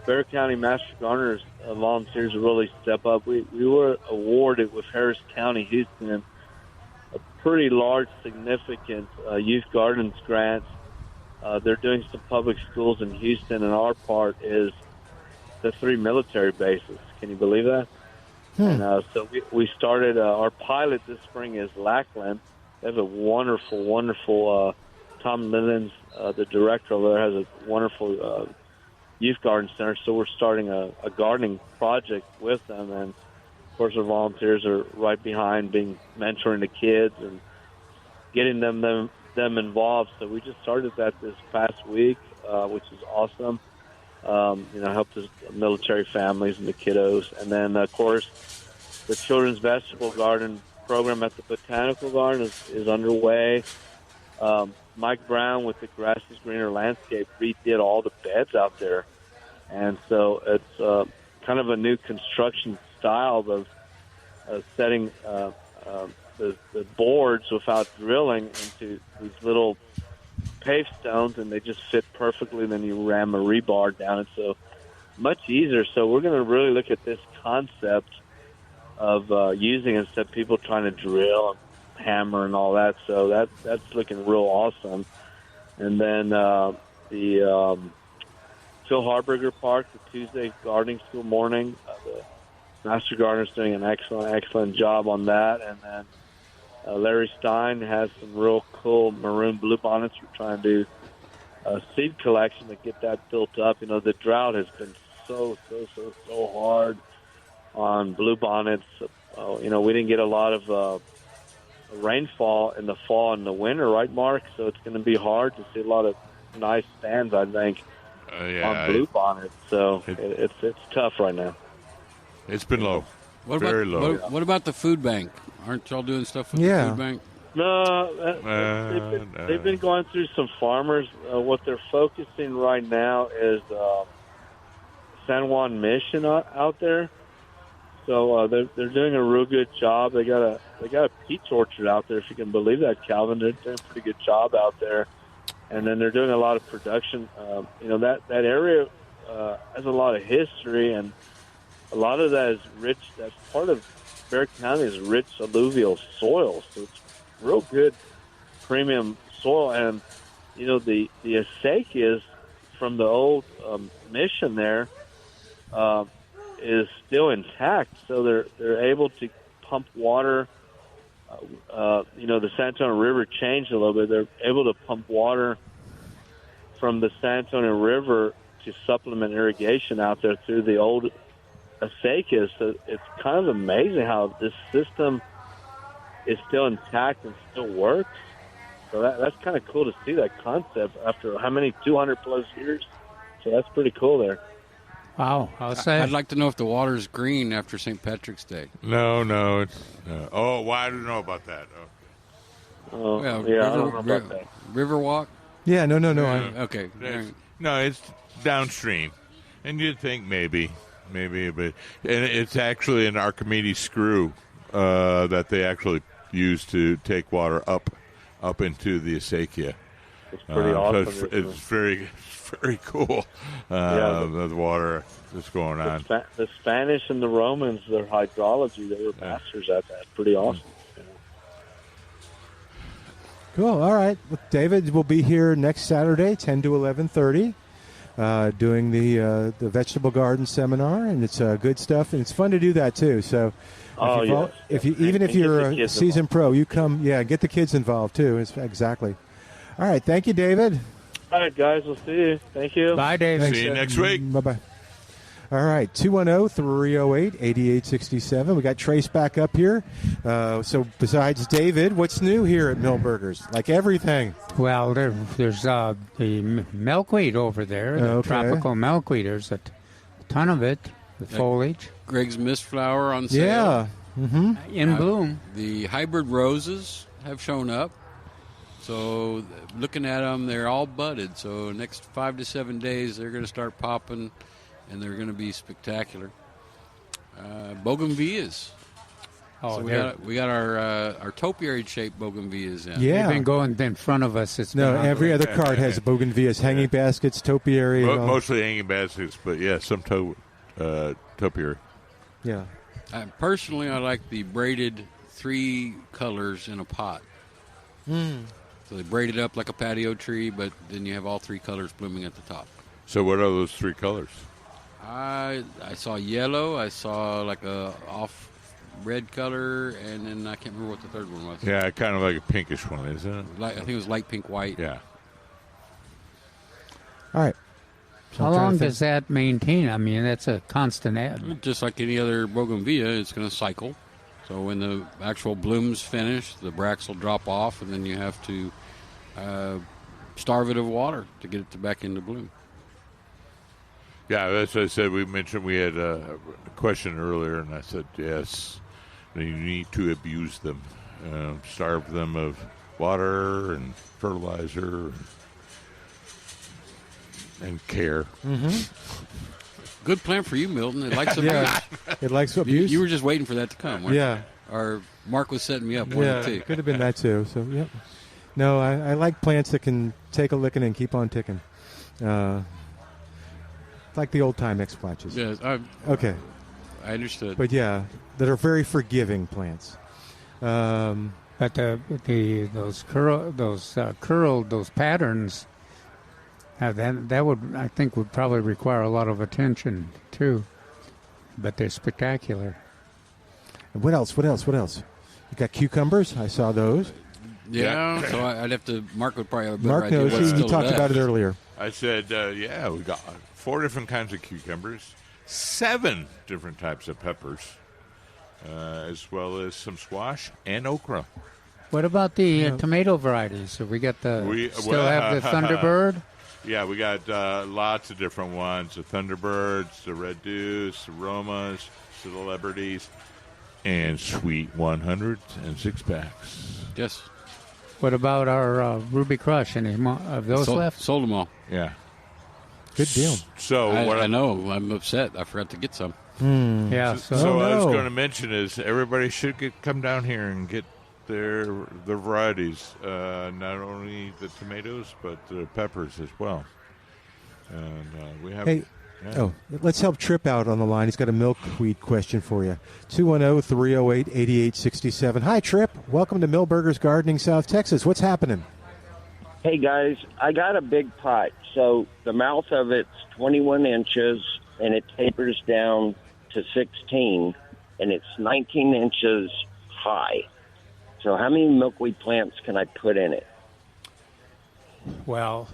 Bexar County Master Gardeners volunteers really step up. We were awarded with Harris County, Houston, a pretty large, significant youth gardens grant. They're doing some public schools in Houston, and our part is the 3 military bases. Can you believe that? And so we started our pilot this spring is Lackland. They have a wonderful Tom Lindens, the director over there, has a wonderful youth garden center. So we're starting a gardening project with them, and of course our volunteers are right behind, mentoring the kids and getting them involved. So we just started that this past week, which is awesome. Help the military families and the kiddos. And then, of course, the Children's Vegetable Garden program at the Botanical Garden is underway. Mike Brown with the Grass is Greener Landscape redid all the beds out there. And so it's kind of a new construction style of setting the boards without drilling into these little paved stones, and they just fit perfectly. Then you ram a rebar down it, so much easier. So we're going to really look at this concept of using instead of people trying to drill and hammer and all that. So that's looking real awesome. And then the Phil Harberger Park, the Tuesday gardening school morning, the Master Gardener's doing an excellent job on that. And then Larry Stein has some real cool maroon bluebonnets. We're trying to do a seed collection to get that built up. The drought has been so hard on bluebonnets. We didn't get a lot of rainfall in the fall and the winter, right, Mark? So it's going to be hard to see a lot of nice stands, I think, on bluebonnets. So it's tough right now. It's been low. Very low. What about the food bank? Aren't y'all doing stuff with the food bank? No, they've been going through some farmers. What they're focusing right now is San Juan Mission out there. So they're doing a real good job. They got a peach orchard out there, if you can believe that, Calvin. They're doing a pretty good job out there, and then they're doing a lot of production. That area has a lot of history, and a lot of that is rich. That's part of Bexar County is rich alluvial soil, so it's real good premium soil. And the acequias from the old mission there is still intact, so they're able to pump water. The San Antonio River changed a little bit. They're able to pump water from the San Antonio River to supplement irrigation out there through the old acequias. So it's kind of amazing how this system is still intact and still works. So that's kind of cool to see that concept after how many 200 plus years. So that's pretty cool there. Wow, I'd like to know if the water's green after St. Patrick's Day. No. I don't know about that. I don't know about that. Riverwalk? Yeah, no. Okay. No, it's downstream. And you'd think maybe, but and it's actually an Archimedes screw that they actually use to take water up into the acequia. It's pretty awesome. So it's very, very cool. The water that's going on. The Spanish and the Romans, their hydrology, they were masters at that. Pretty awesome. Cool. All right. Well, David will be here next Saturday, 10 to 11:30, doing the vegetable garden seminar, and it's good stuff, and it's fun to do that too. So, if you're a seasoned pro, you come, get the kids involved too. Exactly. All right. Thank you, David. All right, guys. We'll see you. Thank you. Bye, David. See you next week. Bye-bye. All right, 210-308-8867. We got Trace back up here. So besides David, what's new here at Millburgers? Like everything. Well, there's the milkweed over there, the tropical milkweed. There's a ton of it, the foliage. Greg's mist flower on sale. Yeah. Mm-hmm. In bloom. The hybrid roses have shown up. So looking at them, they're all budded. So next 5 to 7 days, they're going to start popping. And they're going to be spectacular. Bougainvilleas. Oh, so we got our topiary-shaped bougainvilleas in. Yeah, they've been going in front of us. Every other card has bougainvilleas, hanging baskets, topiary. Mostly hanging baskets, but some topiary. Yeah. Personally, I like the braided 3 colors in a pot. Mm. So they braid it up like a patio tree, but then you have all 3 colors blooming at the top. So what are those 3 colors? I saw yellow. I saw like a off red color, and then I can't remember what the third one was. Yeah, kind of like a pinkish one, isn't it? I think it was light pink white. Yeah. All right. So how long does that maintain? I mean, that's a constant ad. Just like any other bougainvillea, it's going to cycle. So when the actual blooms finish, the bracts will drop off, and then you have to starve it of water to get it back into bloom. Yeah, that's what I said. We had a question earlier, and I said, yes, you need to abuse them, starve them of water and fertilizer and care. Mm-hmm. Good plan for you, Milton. It likes abuse. It likes abuse. You were just waiting for that to come, weren't you? Or Mark was setting me up. It could have been that too. So, yeah. No, I like plants that can take a licking and keep on ticking. Like the old-time X-Platches. Yes. Okay. I understood. But, that are very forgiving plants. But those patterns, that would probably require a lot of attention, too. But they're spectacular. And what else? You got cucumbers? I saw those. Yeah. So I'd have to. Mark would probably have a better Mark idea. knows. He talked about it earlier. I said, we got 4 different kinds of cucumbers, 7 different types of peppers, as well as some squash and okra. What about the tomato varieties? Have we got have the Thunderbird? Yeah, we got lots of different ones. The Thunderbirds, the Red Deuce, the Romas, Celebrities, and Sweet 100s and 6-packs. Yes. What about our Ruby Crush? Any more of those left? Sold them all. Yeah. Good deal. So I know. I'm upset. I forgot to get some. Yeah. So what I was going to mention is everybody should come down here and get their varieties, not only the tomatoes but the peppers as well. And we have. Hey, let's help Trip out on the line. He's got a milkweed question for you. 210-308-8867. Hi, Trip. Welcome to Milberger's Gardening, South Texas. What's happening? Hey, guys. I got a big pot. So the mouth of it's 21 inches, and it tapers down to 16, and it's 19 inches high. So how many milkweed plants can I put in it? Well,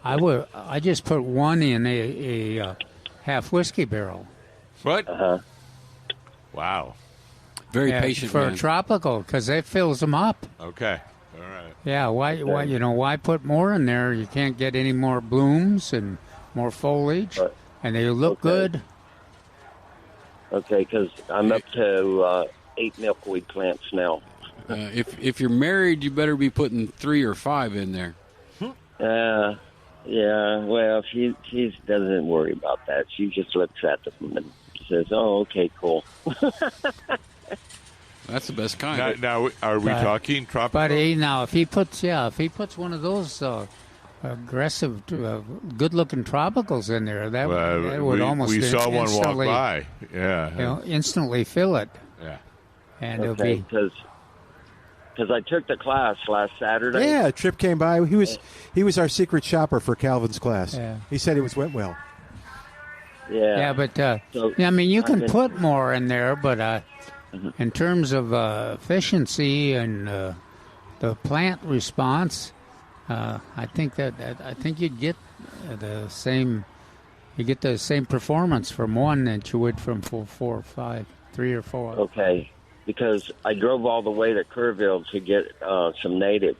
I just put one in a half whiskey barrel. What? Wow. Very patient for man. a tropical, because it fills them up. Okay. All right. Yeah. Why put more in there? You can't get any more blooms and more foliage, and they look good. Okay, because I'm up to 8 milkweed plants now. If you're married, you better be putting 3 or 5 in there. Yeah. Well, she doesn't worry about that. She just looks at them and says, "Oh, okay, cool." That's the best kind. Now are we talking tropical? But if he puts one of those aggressive, good-looking tropicals in there, that would almost we saw one walk by. Yeah, instantly fill it. Yeah, and it'll be because I took the class last Saturday. Yeah, Trip came by. He was our secret shopper for Calvin's class. Yeah. He said it went well. Yeah. But you can put more in there, but in terms of efficiency and the plant response, I think you'd get the same. You get the same performance from one that you would from 4 or 5, 3 or 4. Okay. Because I drove all the way to Kerrville to get some natives.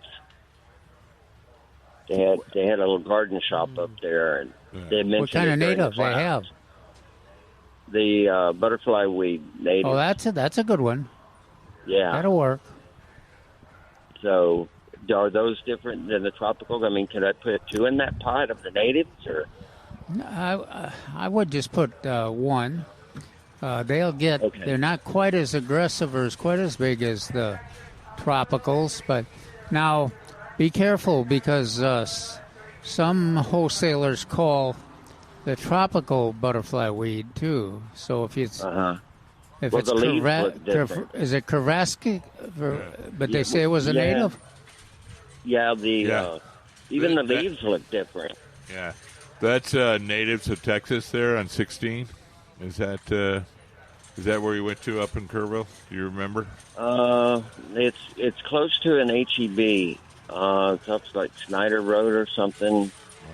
They had a little garden shop up there, and they mentioned what kind of native they have? The butterfly weed native. Oh, that's a good one. Yeah, that'll work. So, are those different than the tropical? I mean, can I put 2 in that pot of the natives, or? I would just put 1. They'll get. Okay. They're not quite as aggressive or quite as big as the tropicals, but now be careful because some wholesalers call the tropical butterfly weed too. So if it's is it Karaski? But they say it was a native. Yeah, even the leaves look different. Yeah, that's natives of Texas there on 16. Is that where you went to up in Kerrville? Do you remember? It's close to an HEB. It's up like Snyder Road or something.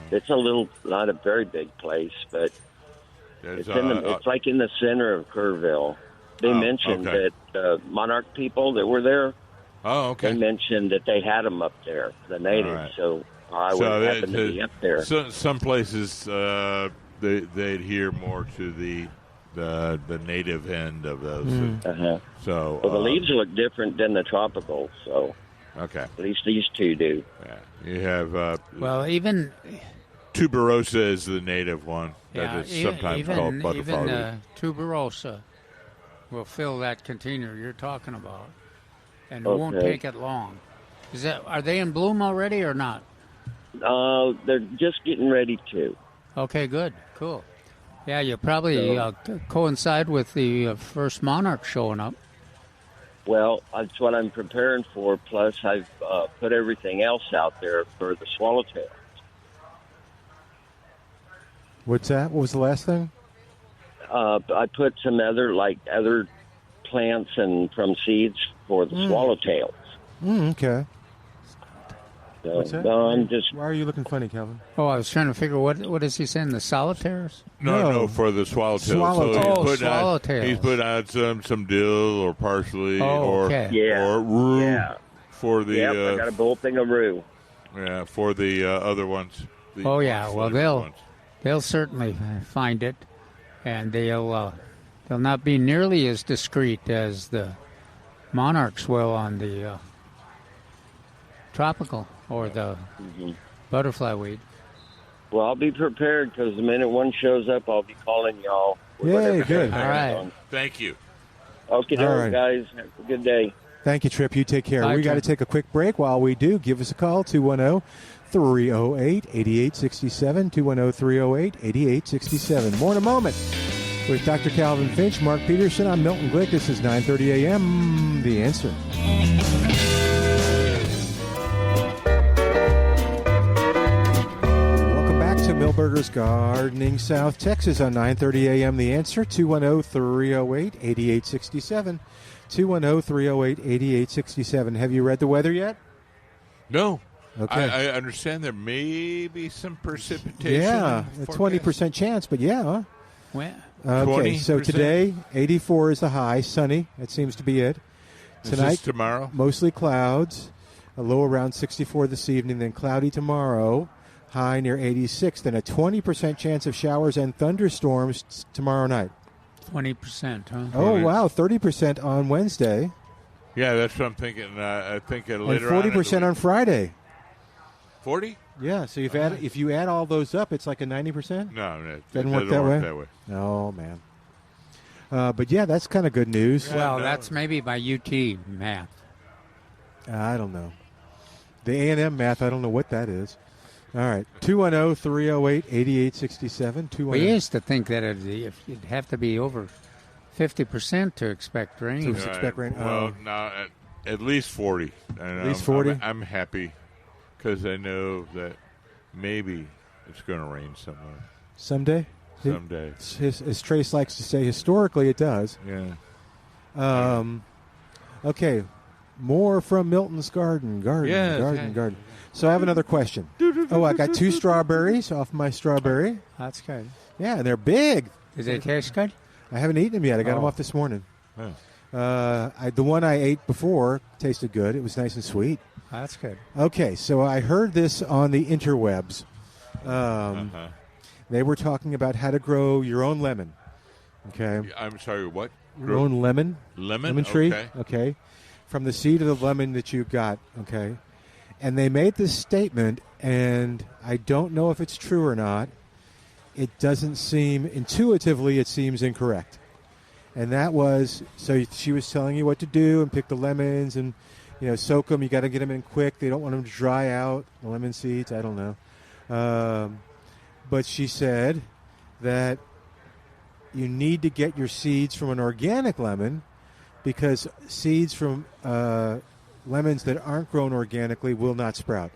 It's not a very big place, but it's like in the center of Kerrville. They mentioned that Monarch people that were there. Oh, okay. They mentioned that they had them up there, the natives. Right. So I would happen to be up there. So some places they adhere more to the native end of those. So the leaves look different than the tropicals. So okay, at least these 2 do. Yeah, you have even tuberosa is the native one that is sometimes called butterfly. Even tuberosa will fill that container you're talking about, and it won't take it long. Are they in bloom already or not? They're just getting ready to. Okay, good, cool. Yeah, you'll probably coincide with the first monarch showing up. Well, that's what I'm preparing for. Plus, I've put everything else out there for the swallowtail. What's that? What was the last thing? I put some other plants and from seeds for the swallowtails. Okay. So, What's that? no, I'm just. Why are you looking funny, Calvin? Oh, I was trying to figure what is he saying? The solitaires? No, for the swallowtail. Swallowtail. So Swallowtail. he's put out some dill or parsley Yeah. or roux Yeah. for the. I got a whole thing of roux. Yeah, for the other ones. Well, they'll certainly find it, and they'll not be nearly as discreet as the monarchs will on the tropical or the butterfly weed. Well, I'll be prepared because the minute one shows up, I'll be calling y'all. Yay, good. All right. Thank you. Okay, All right. guys. Have a good day. Thank you, Trip. You take care. Bye, We got to Trip. take a quick break. While we do, give us a call, 210-308-8867, 210-308-8867. More in a moment with Dr. Calvin Finch, Mark Peterson. I'm Milton Glueck. This is 9:30 a.m. The Answer. Welcome back to Milberger's Gardening, South Texas on 9:30 a.m. The Answer, 210-308-8867. 210-308-8867. Have you read the weather yet? No. Okay. I understand there may be some precipitation. Yeah, a 20% chance, but yeah. Huh? Well, Okay, so 20%? today, 84 is the high, sunny. That seems to be it. Is Tonight, this tomorrow? mostly clouds, a low around 64 this evening, then cloudy tomorrow, high near 86, then a 20% chance of showers and thunderstorms tomorrow night. 20%, huh? Oh, wow, 30% on Wednesday. Yeah, that's what I'm thinking. I think And later on. 40% on Friday. 40? Yeah, so if you add all those up, it's like a 90%? No, it Doesn't work that way? Oh, man. But, yeah, that's kind of good news. Well, that's maybe by UT math. I don't know. The A&M math, I don't know what that is. All right, 210-308-8867. We used to think that it'd have to be over 50% to expect rain. Expect rain. Well, no, at least 40. And At least 40? I'm happy because I know that maybe it's going to rain somewhere. Someday? Someday. As Trace likes to say, historically it does. Yeah. Okay, more from Milton's garden. Garden. So I have another question. Oh, I got 2 strawberries off my strawberry. That's good. Yeah, and they're big. Does it taste good? I haven't eaten them yet. I got them off this morning. The one I ate before tasted good. It was nice and sweet. That's good. Okay, so I heard this on the interwebs. They were talking about how to grow your own lemon. Okay. I'm sorry, what? Your own lemon. Lemon tree. Okay. From the seed of the lemon that you got. Okay. And they made this statement, and I don't know if it's true or not. It doesn't seem, intuitively, it seems incorrect. And that was, so she was telling you what to do and pick the lemons and, soak them. You got to get them in quick. They don't want them to dry out, the lemon seeds. I don't know. But she said that you need to get your seeds from an organic lemon because seeds from lemons that aren't grown organically will not sprout.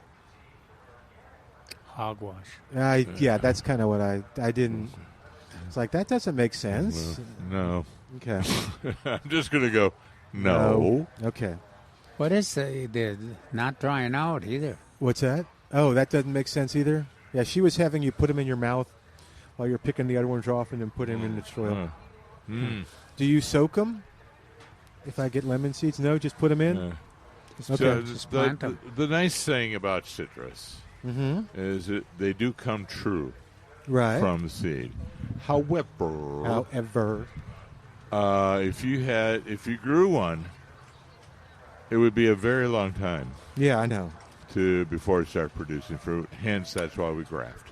Hogwash. Yeah, that's kind of what I didn't. It's like, that doesn't make sense. No. Okay. I'm just going to go, no. Okay. What is the not drying out either? What's that? Oh, that doesn't make sense either? Yeah, she was having you put them in your mouth while you're picking the other ones off and then put them in the soil. Do you soak them? If I get lemon seeds? No, just put them in? Okay. Just plant them. The nice thing about citrus is that they do come true from the seed. However, if you grew one, it would be a very long time. Yeah, I know. Before it starts producing fruit. Hence, that's why we graft.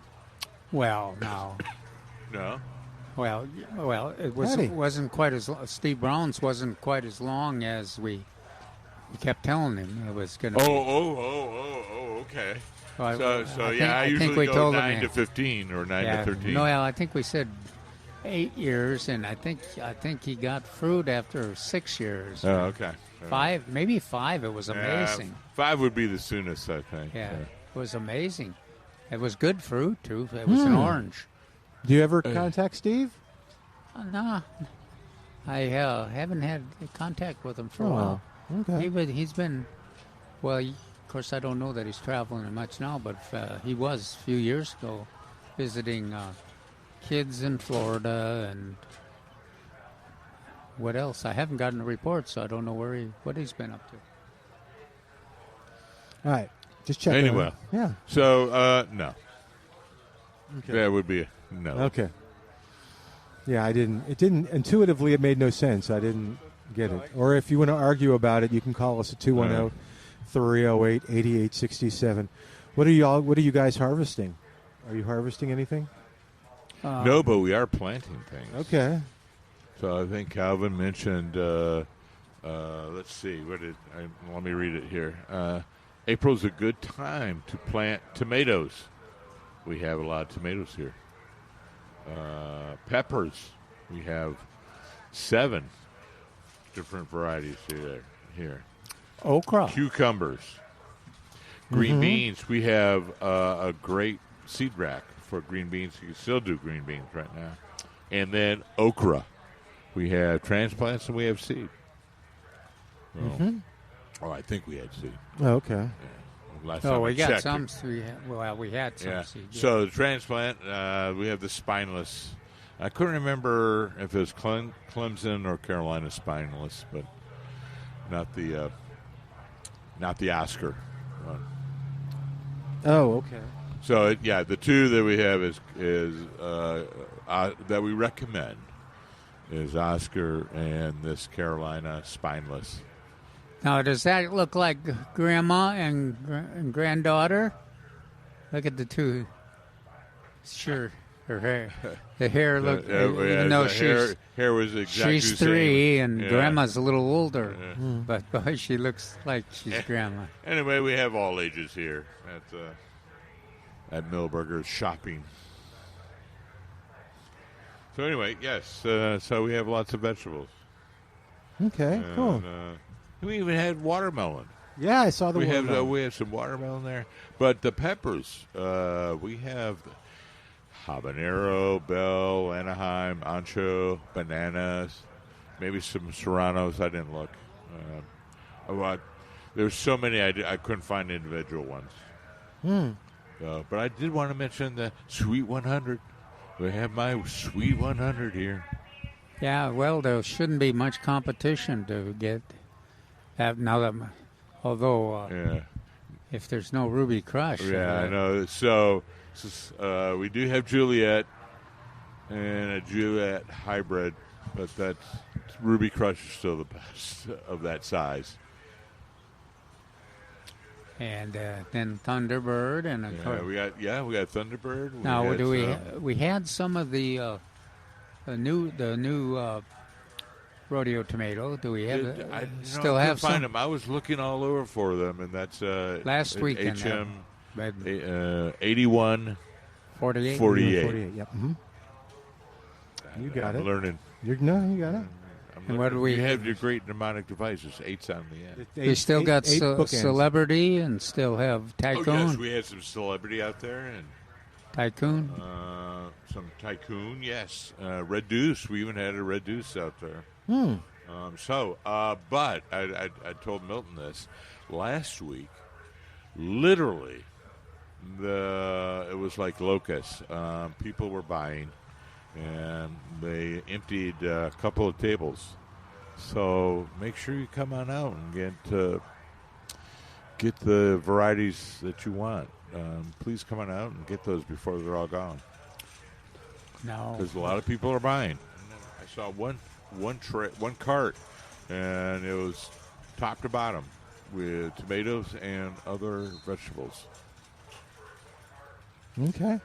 Well, no. No. Well, it wasn't quite as Steve Brown's wasn't quite as long as we kept telling him it was going to. Okay. Well, I usually go 9 to 15 or 9 to 13. No, I think we said 8 years, and I think he got fruit after 6 years. Oh, okay. 5, maybe 5. It was amazing. 5 would be the soonest, I think. Yeah, it was amazing. It was good fruit too. It was an orange. Do you ever contact Steve? No, I haven't had contact with him for a while. Okay. He's been, course, I don't know that he's traveling much now, but he was a few years ago visiting kids in Florida and what else. I haven't gotten a report, so I don't know what he's been up to. All right, just checking. Anyway, yeah. So no, Okay. that would be a no. Okay. Yeah, I didn't. It didn't intuitively. It made no sense. I didn't get it. Or if you want to argue about it, you can call us at 210-308-8867. What are you guys harvesting? Are you harvesting anything? No, but we are planting things. Okay. So I think Calvin mentioned. Let's see. Let me read it here. April's a good time to plant tomatoes. We have a lot of tomatoes here. Peppers. We have 7 different varieties here. Okra. Cucumbers. Green beans. We have a great seed rack for green beans. You can still do green beans right now. And then okra. We have transplants and we have seed. Oh, I think we had seed. Oh, okay. Yeah. Last Oh, time we I got checked some. it. We had some Yeah. seed. So the transplant, we have the spineless. I couldn't remember if it was Clemson or Carolina spineless, but not the Oscar one. Oh, okay. So the 2 that we have is that we recommend is Oscar and this Carolina spineless. Now, does that look like grandma and granddaughter? Look at the 2. Sure, her hair. The hair look. Even though hair was exactly she's the 3 same. and grandma's a little older, but boy, she looks like she's grandma. Anyway, we have all ages here at Millburgers shopping. So anyway, yes. So we have lots of vegetables. Okay, cool. We even had watermelon. Yeah, I saw the watermelon. We have some watermelon there. But the peppers, we have habanero, bell, Anaheim, ancho, bananas, maybe some serranos. I didn't look. There's so many I couldn't find individual ones. But I did want to mention the Sweet 100. We have my Sweet 100 here. Yeah, well, there shouldn't be much competition to have now that, although if there's no Ruby Crush. Yeah, I know. So we do have Juliet and a Juliet hybrid, but Ruby Crush is still the best of that size. And then Thunderbird and we got Thunderbird. We had some of the new rodeo tomato. Do we have? I have some? Find them. I was looking all over for them, and that's last weekend. HM 81 48. 48. Yep. Mm-hmm. You got it. Learning. You got it. And what do we have? Your great mnemonic devices. 8's on the end. We still got Celebrity and still have Tycoon. Oh, yes, we had some Celebrity out there and Tycoon. Some Tycoon, yes. Red Deuce. We even had a Red Deuce out there. But I told Milton this last week. Literally, it was like locusts. People were buying, and they emptied a couple of tables. So make sure you come on out and get the varieties that you want. Please come on out and get those before they're all gone. No, because a lot of people are buying. I saw one cart, and it was top to bottom with tomatoes and other vegetables. Okay.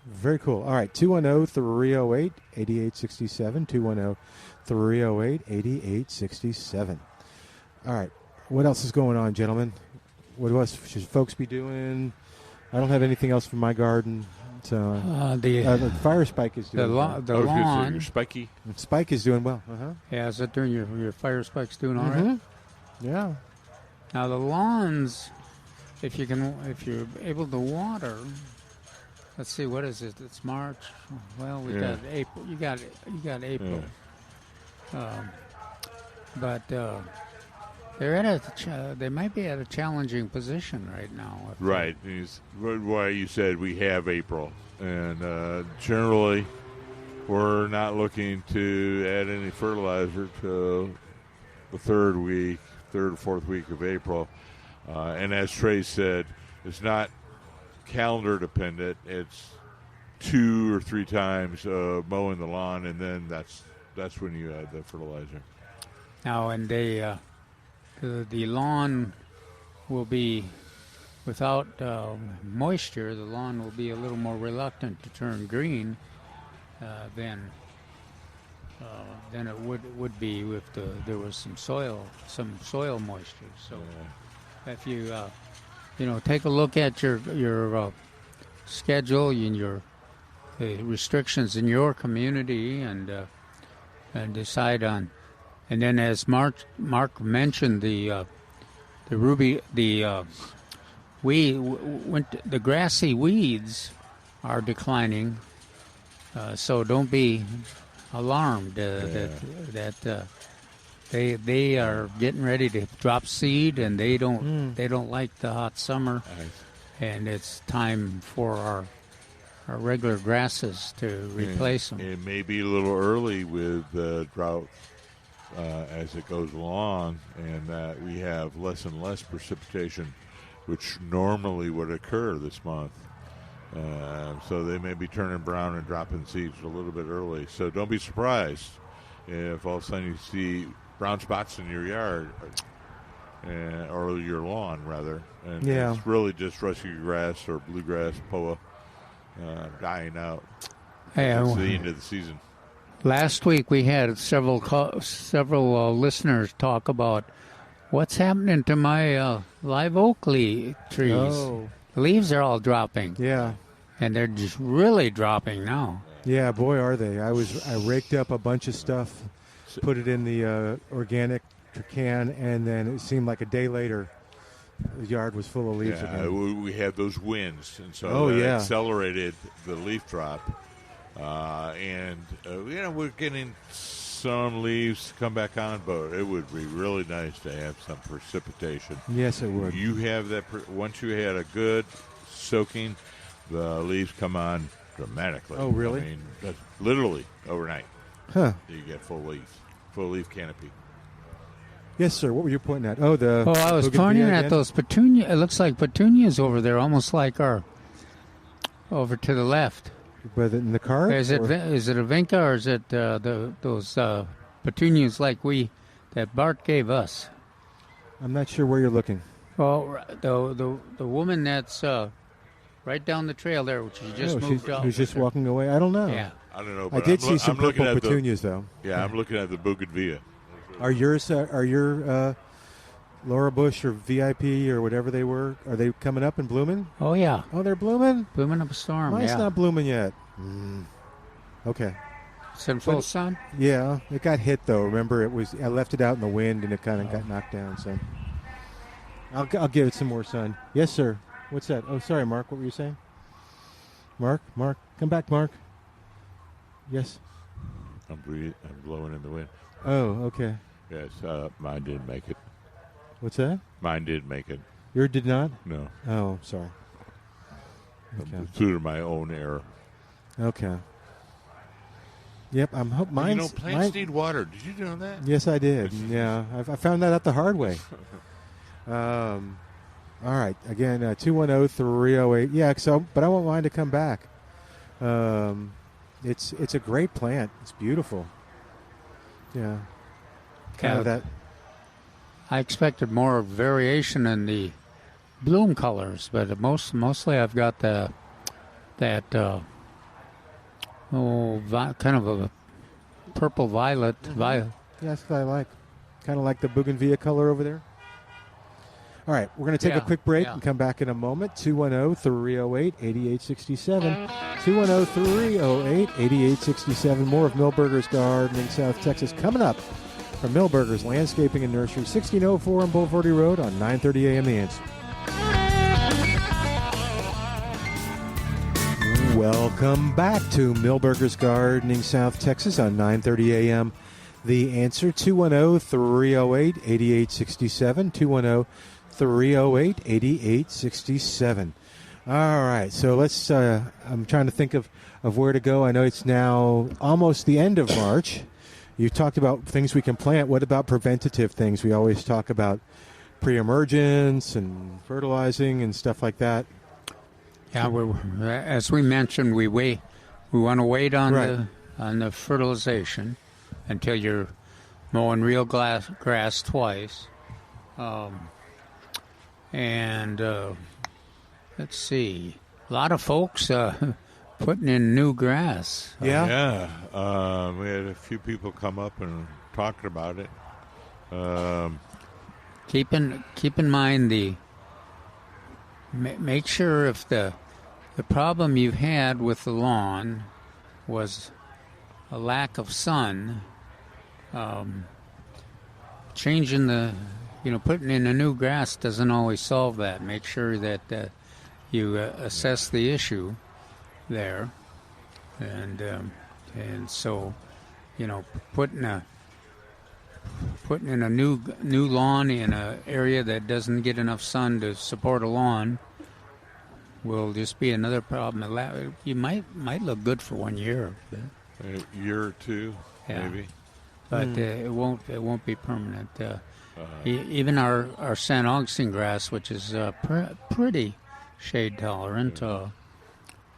Very cool. All right, 210-308-8867, 210-308-8867. All right, what else is going on, gentlemen? What else should folks be doing? I don't have anything else for my garden. So the fire spike is doing well. The lawn. Your spiky. Spike is doing well. Yeah, is it doing your fire spike's doing all right? Yeah. Now the lawns, if you're able to water. Let's see, what is it? It's March. Well, we got April. You got April. Yeah. But they're they might be at a challenging position right now. Right. Why you said we have April, and generally we're not looking to add any fertilizer till the third or fourth week of April. And as Trey said, it's not calendar dependent. It's 2 or 3 times mowing the lawn, and then that's when you add the fertilizer. Now, and the lawn will be without moisture. The lawn will be a little more reluctant to turn green than it would be if there was some soil moisture. So, if you take a look at your schedule and your restrictions in your community, and decide on. And then, as Mark mentioned, the grassy weeds are declining. So don't be alarmed that they are getting ready to drop seed, and they don't like the hot summer, and it's time for our regular grasses to replace them. It may be a little early with drought as it goes along, and that we have less and less precipitation, which normally would occur this month. So they may be turning brown and dropping seeds a little bit early. So don't be surprised if all of a sudden you see brown spots in your yard, or your lawn, rather. And it's really just rushy grass or bluegrass, POA, dying out. It's the end of the season. Last week we had several listeners talk about what's happening to my live oak trees. Oh. The leaves are all dropping. Yeah. And they're just really dropping now. Yeah, boy, are they. I raked up a bunch of stuff, put it in the organic can, and then it seemed like a day later the yard was full of leaves again. We had those winds, and so that accelerated the leaf drop. We're getting some leaves to come back on, but it would be really nice to have some precipitation. Yes, it would. You have that once you had a good soaking, the leaves come on dramatically. Oh, really? I mean, that's literally overnight. Huh. You get full leaf canopy. Yes, sir. What were you pointing at? I was pointing at those petunia. It looks like petunias over there, almost like over to the left. Whether in the car? Is it a vinca, or is it those petunias like that Bart gave us? I'm not sure where you're looking. Well, the woman that's right down the trail there, which she just moved off. Who's just walking away? I don't know. Yeah. I don't know. I did see some purple petunias, though. Yeah, I'm looking at the bougainvillea. Are your Laura Bush or VIP or whatever they were, are they coming up and blooming? Oh, yeah. Oh, they're blooming? Blooming up a storm, Mine's not blooming yet. Okay. It's in full sun? Yeah. It got hit, though. Remember, I left it out in the wind, and it kind of got knocked down. So I'll give it some more sun. Yes, sir. What's that? Oh, sorry, Mark. What were you saying? Mark. Come back, Mark. Yes. I'm blowing in the wind. Oh, okay. Yes, mine didn't make it. What's that? Mine did make it. Yours did not? No. Oh, sorry. Okay. Due to my own error. Okay. Yep, I'm hoping mine's... plants need water. Did you know that? Yes, I did. Yeah, I found that out the hard way. All right. Again, 210-308. Yeah, but I want mine to come back. It's a great plant. It's beautiful. Yeah. Kind of that. I expected more variation in the bloom colors, but mostly I've got that kind of a purple violet. Yeah, that's what I like. Kind of like the bougainvillea color over there. All right, we're going to take a quick break and come back in a moment. 210-308-8867. 210-308-8867. More of Milberger's Gardening South Texas coming up from Milberger's Landscaping and Nursery, 1604 on Boulevardy Road on 9:30 a.m. The Answer. Welcome back to Milberger's Gardening South Texas on 9:30 a.m. The answer, 210-308-8867, 210-308-8867. All right, so let's, I'm trying to think of where to go. I know it's now almost the end of March. You talked about things we can plant. What about preventative things? We always talk about pre-emergence and fertilizing and stuff like that. Yeah, as we mentioned, we want to wait on the fertilization until you're mowing real grass twice. Let's see, a lot of folks putting in new grass. Yeah. We had a few people come up and talking about it. Keep in mind make sure if the problem you've had with the lawn was a lack of sun, changing putting in a new grass doesn't always solve that. Make sure that you assess the issue there, and so putting in a new lawn in an area that doesn't get enough sun to support a lawn will just be another problem. You might look good for 1 year, a year or two, maybe, but it won't be permanent. Even our St. Augustine grass, which is pretty shade tolerant,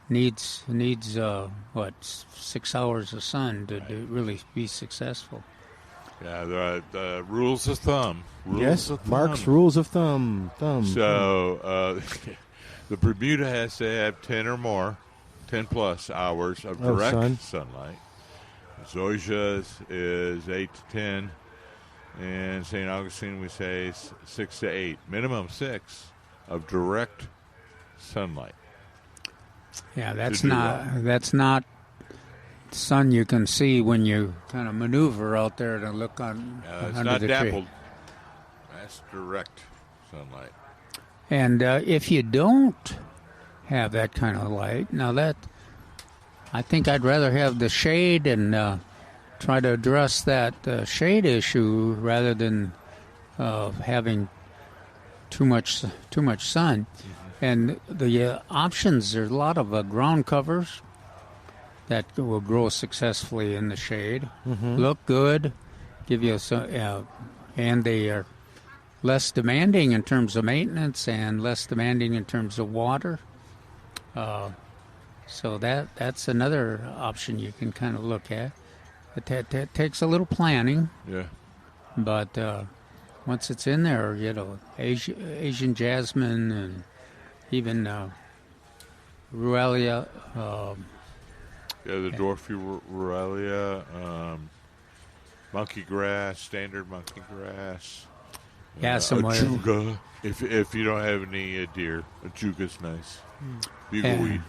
needs 6 hours of sun to really be successful. Yeah, the rules of thumb. Mark's rules of thumb. So the Bermuda has to have 10 plus hours of direct sunlight. Zoysia's is 8 to 10, and St. Augustine we say 6 to 8, minimum 6 of direct sunlight. Yeah, that's not sun you can see when you kind of maneuver out there to look on it's under not the dappled. tree. That's direct sunlight. And if you don't have that kind of light, I think I'd rather have the shade and try to address that shade issue rather than having too much sun. Mm-hmm. And the options, there's a lot of ground covers that will grow successfully in the shade, look good, give you and they are less demanding in terms of maintenance and less demanding in terms of water. So that's another option you can kind of look at. It takes a little planning. Yeah. But once it's in there, Asian jasmine and even Ruellia. The dwarfy Ruellia, monkey grass, standard monkey grass. Yeah, ajuga. If you don't have any deer, ajuga's nice. Bugleweed.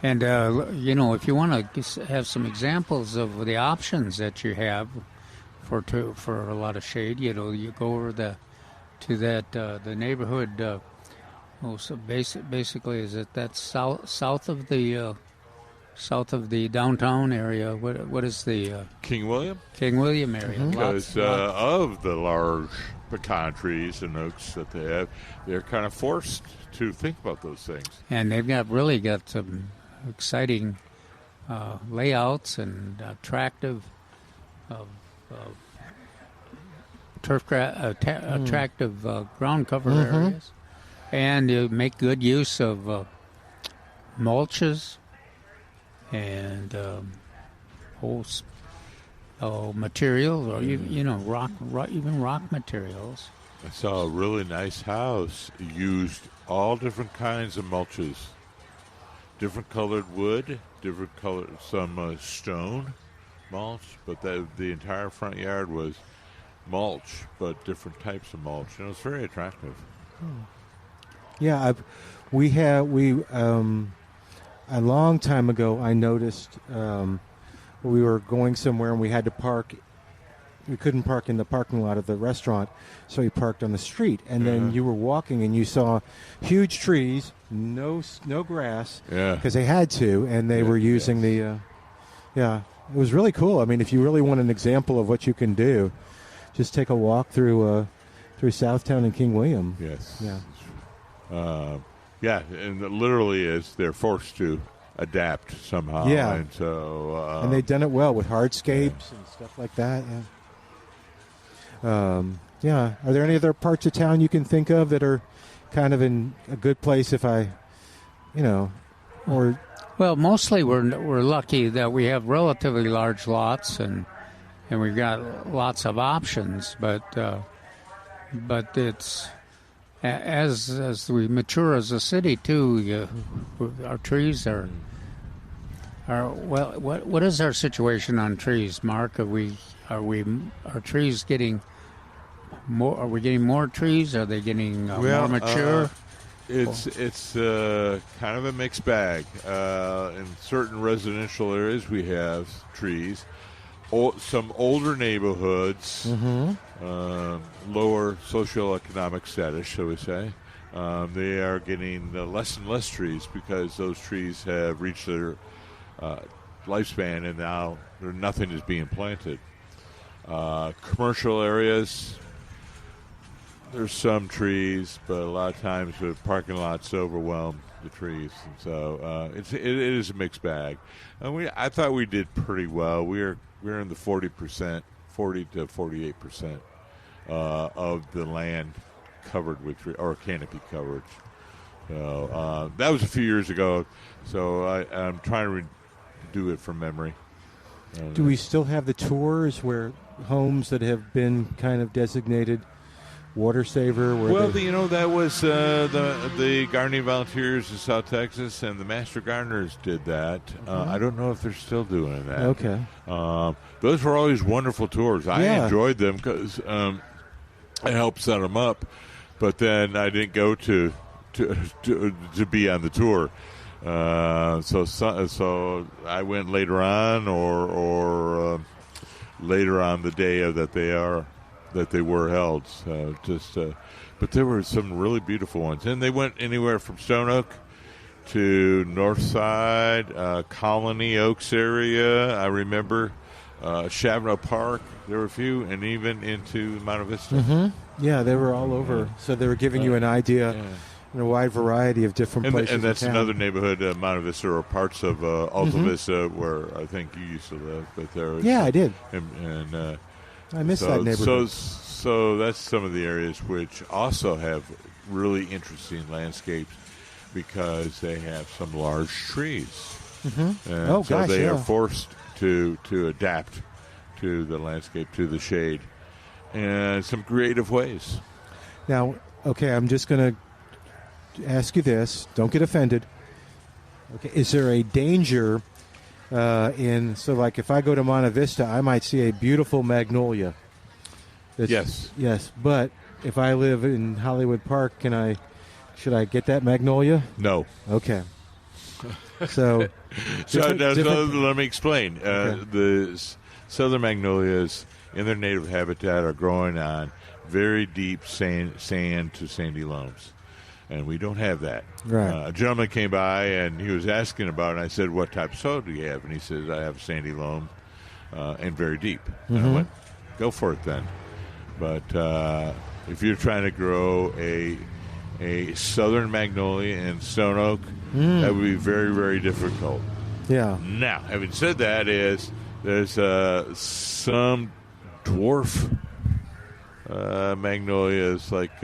And if you want to have some examples of the options that you have for a lot of shade, you go over the neighborhood. So basically, is it that south of the downtown area? What is the King William? King William area? Because of the large pecan trees and oaks that they have, they're kind of forced to think about those things. And they've really got some exciting layouts and attractive attractive ground cover areas, and you make good use of mulches and materials, or even rock materials. I saw a really nice house used all different kinds of mulches, different colored wood, different colored some stone mulch, but the entire front yard was mulch, but different types of mulch, and it was very attractive. Yeah, a long time ago, I noticed we were going somewhere and we had to park. We couldn't park in the parking lot of the restaurant, so we parked on the street. And then you were walking and you saw huge trees, no grass, because they had to, and they were using It was really cool. I mean, if you really want an example of what you can do, just take a walk through Southtown and King William. Yes. Yeah. And it literally is they're forced to adapt somehow. Yeah. And so. And they've done it well with hardscapes and stuff like that. Yeah. Are there any other parts of town you can think of that are kind of in a good place if I, or... Well, mostly we're lucky that we have relatively large lots and we've got lots of options, but it's as we mature as a city too. Our trees are well. What is our situation on trees, Mark? Are trees getting more? Are we getting more trees? Are they getting more mature? It's kind of a mixed bag. In certain residential areas, we have trees. Some older neighborhoods, lower socioeconomic status, shall we say, they are getting less and less trees because those trees have reached their lifespan, and now nothing is being planted. Commercial areas, there's some trees, but a lot of times the parking lots overwhelm the trees, and so it is a mixed bag. And I thought we did pretty well. We're in the 40% to 48% of the land covered with tree, or canopy coverage. So that was a few years ago. So I'm trying to do it from memory. Do we still have the tours where homes that have been kind of designated water saver? That was the gardening volunteers in South Texas, and the master gardeners did that. I don't know if they're still doing that. Okay. Those were always wonderful tours. I enjoyed them because it helped set them up. But then I didn't go to be on the tour. So I went later on, or later on the day that they were held. But there were some really beautiful ones, and they went anywhere from Stone Oak to Northside, Colony Oaks area. I remember Chavano Park. There were a few, and even into Monte Vista. Mm-hmm. Yeah, they were all over. So they were giving you an idea in a wide variety of different places. And that's in town. another neighborhood, Monte Vista, or parts of Alta Vista, where I think you used to live. But there was, I did. And I miss that neighborhood. So that's some of the areas which also have really interesting landscapes because they have some large trees. Mm-hmm. And they are forced to adapt to the landscape, to the shade, and some creative ways. Now, okay, I'm just going to ask you this. Don't get offended. Okay, is there a danger like if I go to Monte Vista, I might see a beautiful magnolia. Yes. Yes, but if I live in Hollywood Park, should I get that magnolia? No. Okay. So let me explain. The southern magnolias in their native habitat are growing on very deep sand to sandy loams. And we don't have that. Right. A gentleman came by, and he was asking about it, and I said, what type of soil do you have? And he says, I have sandy loam and very deep. Mm-hmm. And I went, go for it then. But if you're trying to grow a southern magnolia in Stone Oak, that would be very, very difficult. Yeah. Now, having said that, there's some dwarf magnolias like...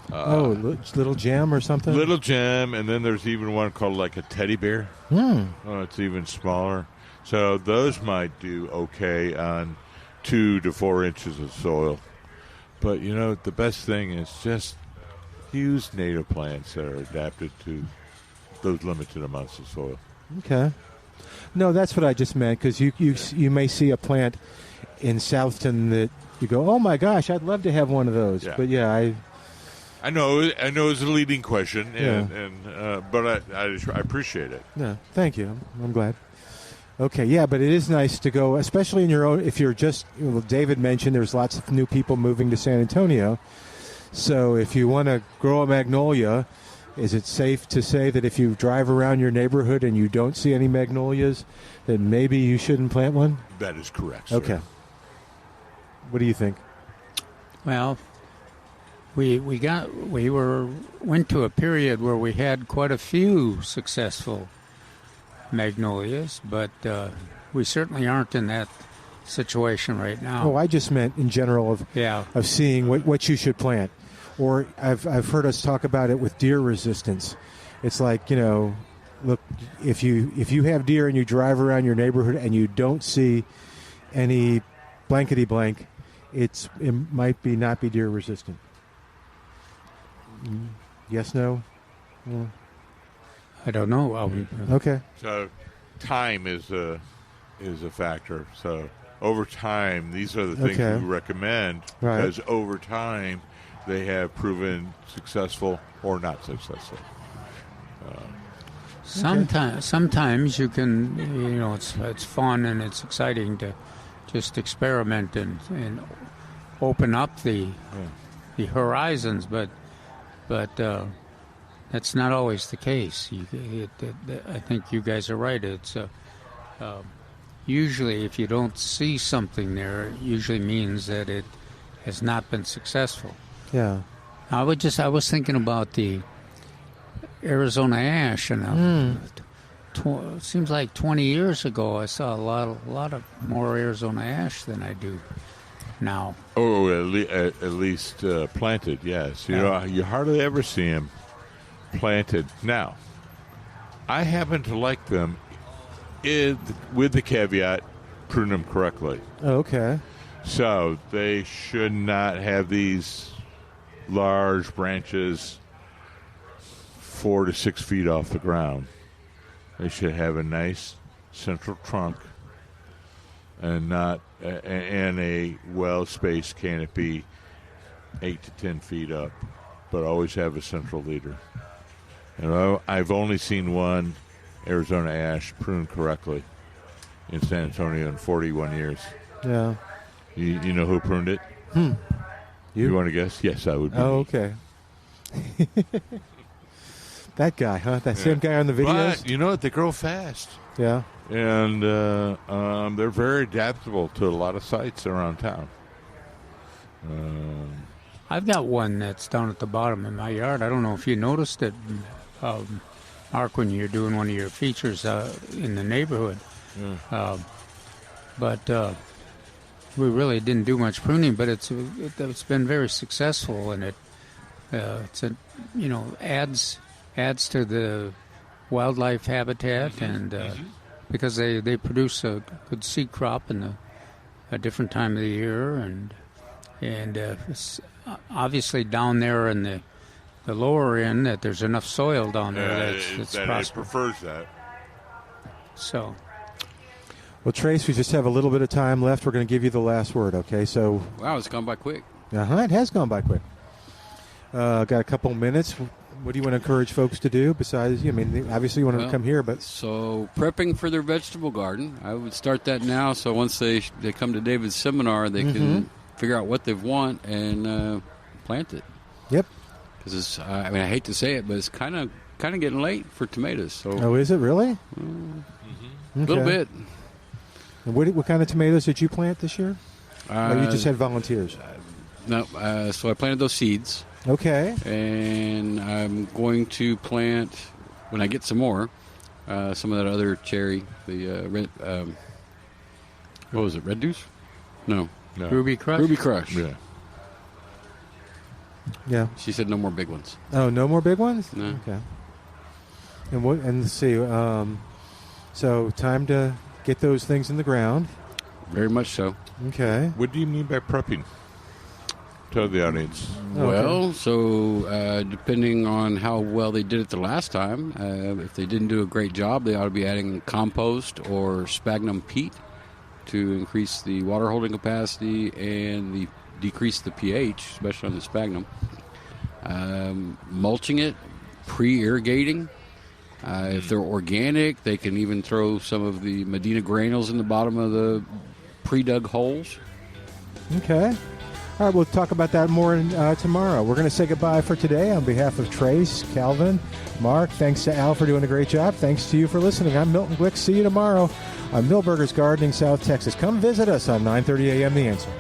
Little Gem or something? Little Gem, and then there's even one called like a teddy bear. It's even smaller. So those might do okay on 2 to 4 inches of soil. But, the best thing is just use native plants that are adapted to those limited amounts of soil. Okay. No, that's what I just meant, because you may see a plant in Southton that you go, oh, my gosh, I'd love to have one of those. Yeah. But, I know it's a leading question, but I appreciate it. Yeah, thank you. I'm glad. Okay, yeah, but it is nice to go, especially in your own. If you're just, David mentioned there's lots of new people moving to San Antonio, so if you want to grow a magnolia, is it safe to say that if you drive around your neighborhood and you don't see any magnolias, that maybe you shouldn't plant one? That is correct, sir. Okay. What do you think? Well, we went to a period where we had quite a few successful magnolias, but we certainly aren't in that situation right now. Oh, I just meant in general of seeing what you should plant. Or I've heard us talk about it with deer resistance. It's like, look, if you have deer and you drive around your neighborhood and you don't see any blankety blank, it might not be deer resistant. Yes, no? Yeah. I don't know. Okay. So time is a factor. So over time, these are the things we recommend, because over time they have proven successful or not successful. Sometimes you can, it's fun and it's exciting to just experiment and open up the horizons, but that's not always the case. I think you guys are right. It's usually if you don't see something there, it usually means that it has not been successful. Yeah. I was thinking about the Arizona ash, and it seems like 20 years ago I saw a lot of more Arizona ash than I do now. Oh, at least planted, yes. You hardly ever see them planted. Now, I happen to like them with the caveat, prune them correctly. Oh, okay. So they should not have these large branches 4 to 6 feet off the ground. They should have a nice central trunk and a well-spaced canopy 8 to 10 feet up, but always have a central leader. And I've only seen one Arizona ash pruned correctly in San Antonio in 41 years. Yeah. You know who pruned it? You want to guess? Yes, I would be. Oh, okay. That guy, huh? That same guy on the videos? But you know what? They grow fast. Yeah. And they're very adaptable to a lot of sites around town. I've got one that's down at the bottom of my yard. I don't know if you noticed it, Mark, when you're doing one of your features in the neighborhood. Yeah. But we really didn't do much pruning, but it's been very successful, and it adds to the wildlife habitat, and because they produce a good seed crop in a different time of the year, and it's obviously down there in the lower end that there's enough soil down there that's it prefers that. So. Well, Trace, we just have a little bit of time left. We're going to give you the last word, okay? So. Wow, it's gone by quick. It has gone by quick. Got a couple minutes. What do you want to encourage folks to do besides, obviously you want to come here, but. So prepping for their vegetable garden, I would start that now, so once they come to David's seminar, they can figure out what they want and plant it. Yep. Because I hate to say it, but it's kind of getting late for tomatoes. So. Oh, is it really? A little bit. And what kind of tomatoes did you plant this year? Or you just had volunteers? No, so I planted those seeds. Okay. And I'm going to plant, when I get some more, some of that other cherry, the red, what was it, Red Deuce? No. Ruby Crush? Ruby Crush. Yeah. Yeah. She said no more big ones. Oh, no more big ones? No. Okay. And let's see, so time to get those things in the ground. Very much so. Okay. What do you mean by prepping? Tell the audience. Well, so depending on how well they did it the last time, if they didn't do a great job, they ought to be adding compost or sphagnum peat to increase the water holding capacity and decrease the pH, especially on the sphagnum. Mulching it, pre-irrigating. If they're organic, they can even throw some of the Medina granules in the bottom of the pre-dug holes. Okay. All right, we'll talk about that more tomorrow. We're going to say goodbye for today on behalf of Trace, Calvin, Mark. Thanks to Al for doing a great job. Thanks to you for listening. I'm Milton Glueck. See you tomorrow on Milberger's Gardening, South Texas. Come visit us on 9:30 a.m. The Answer.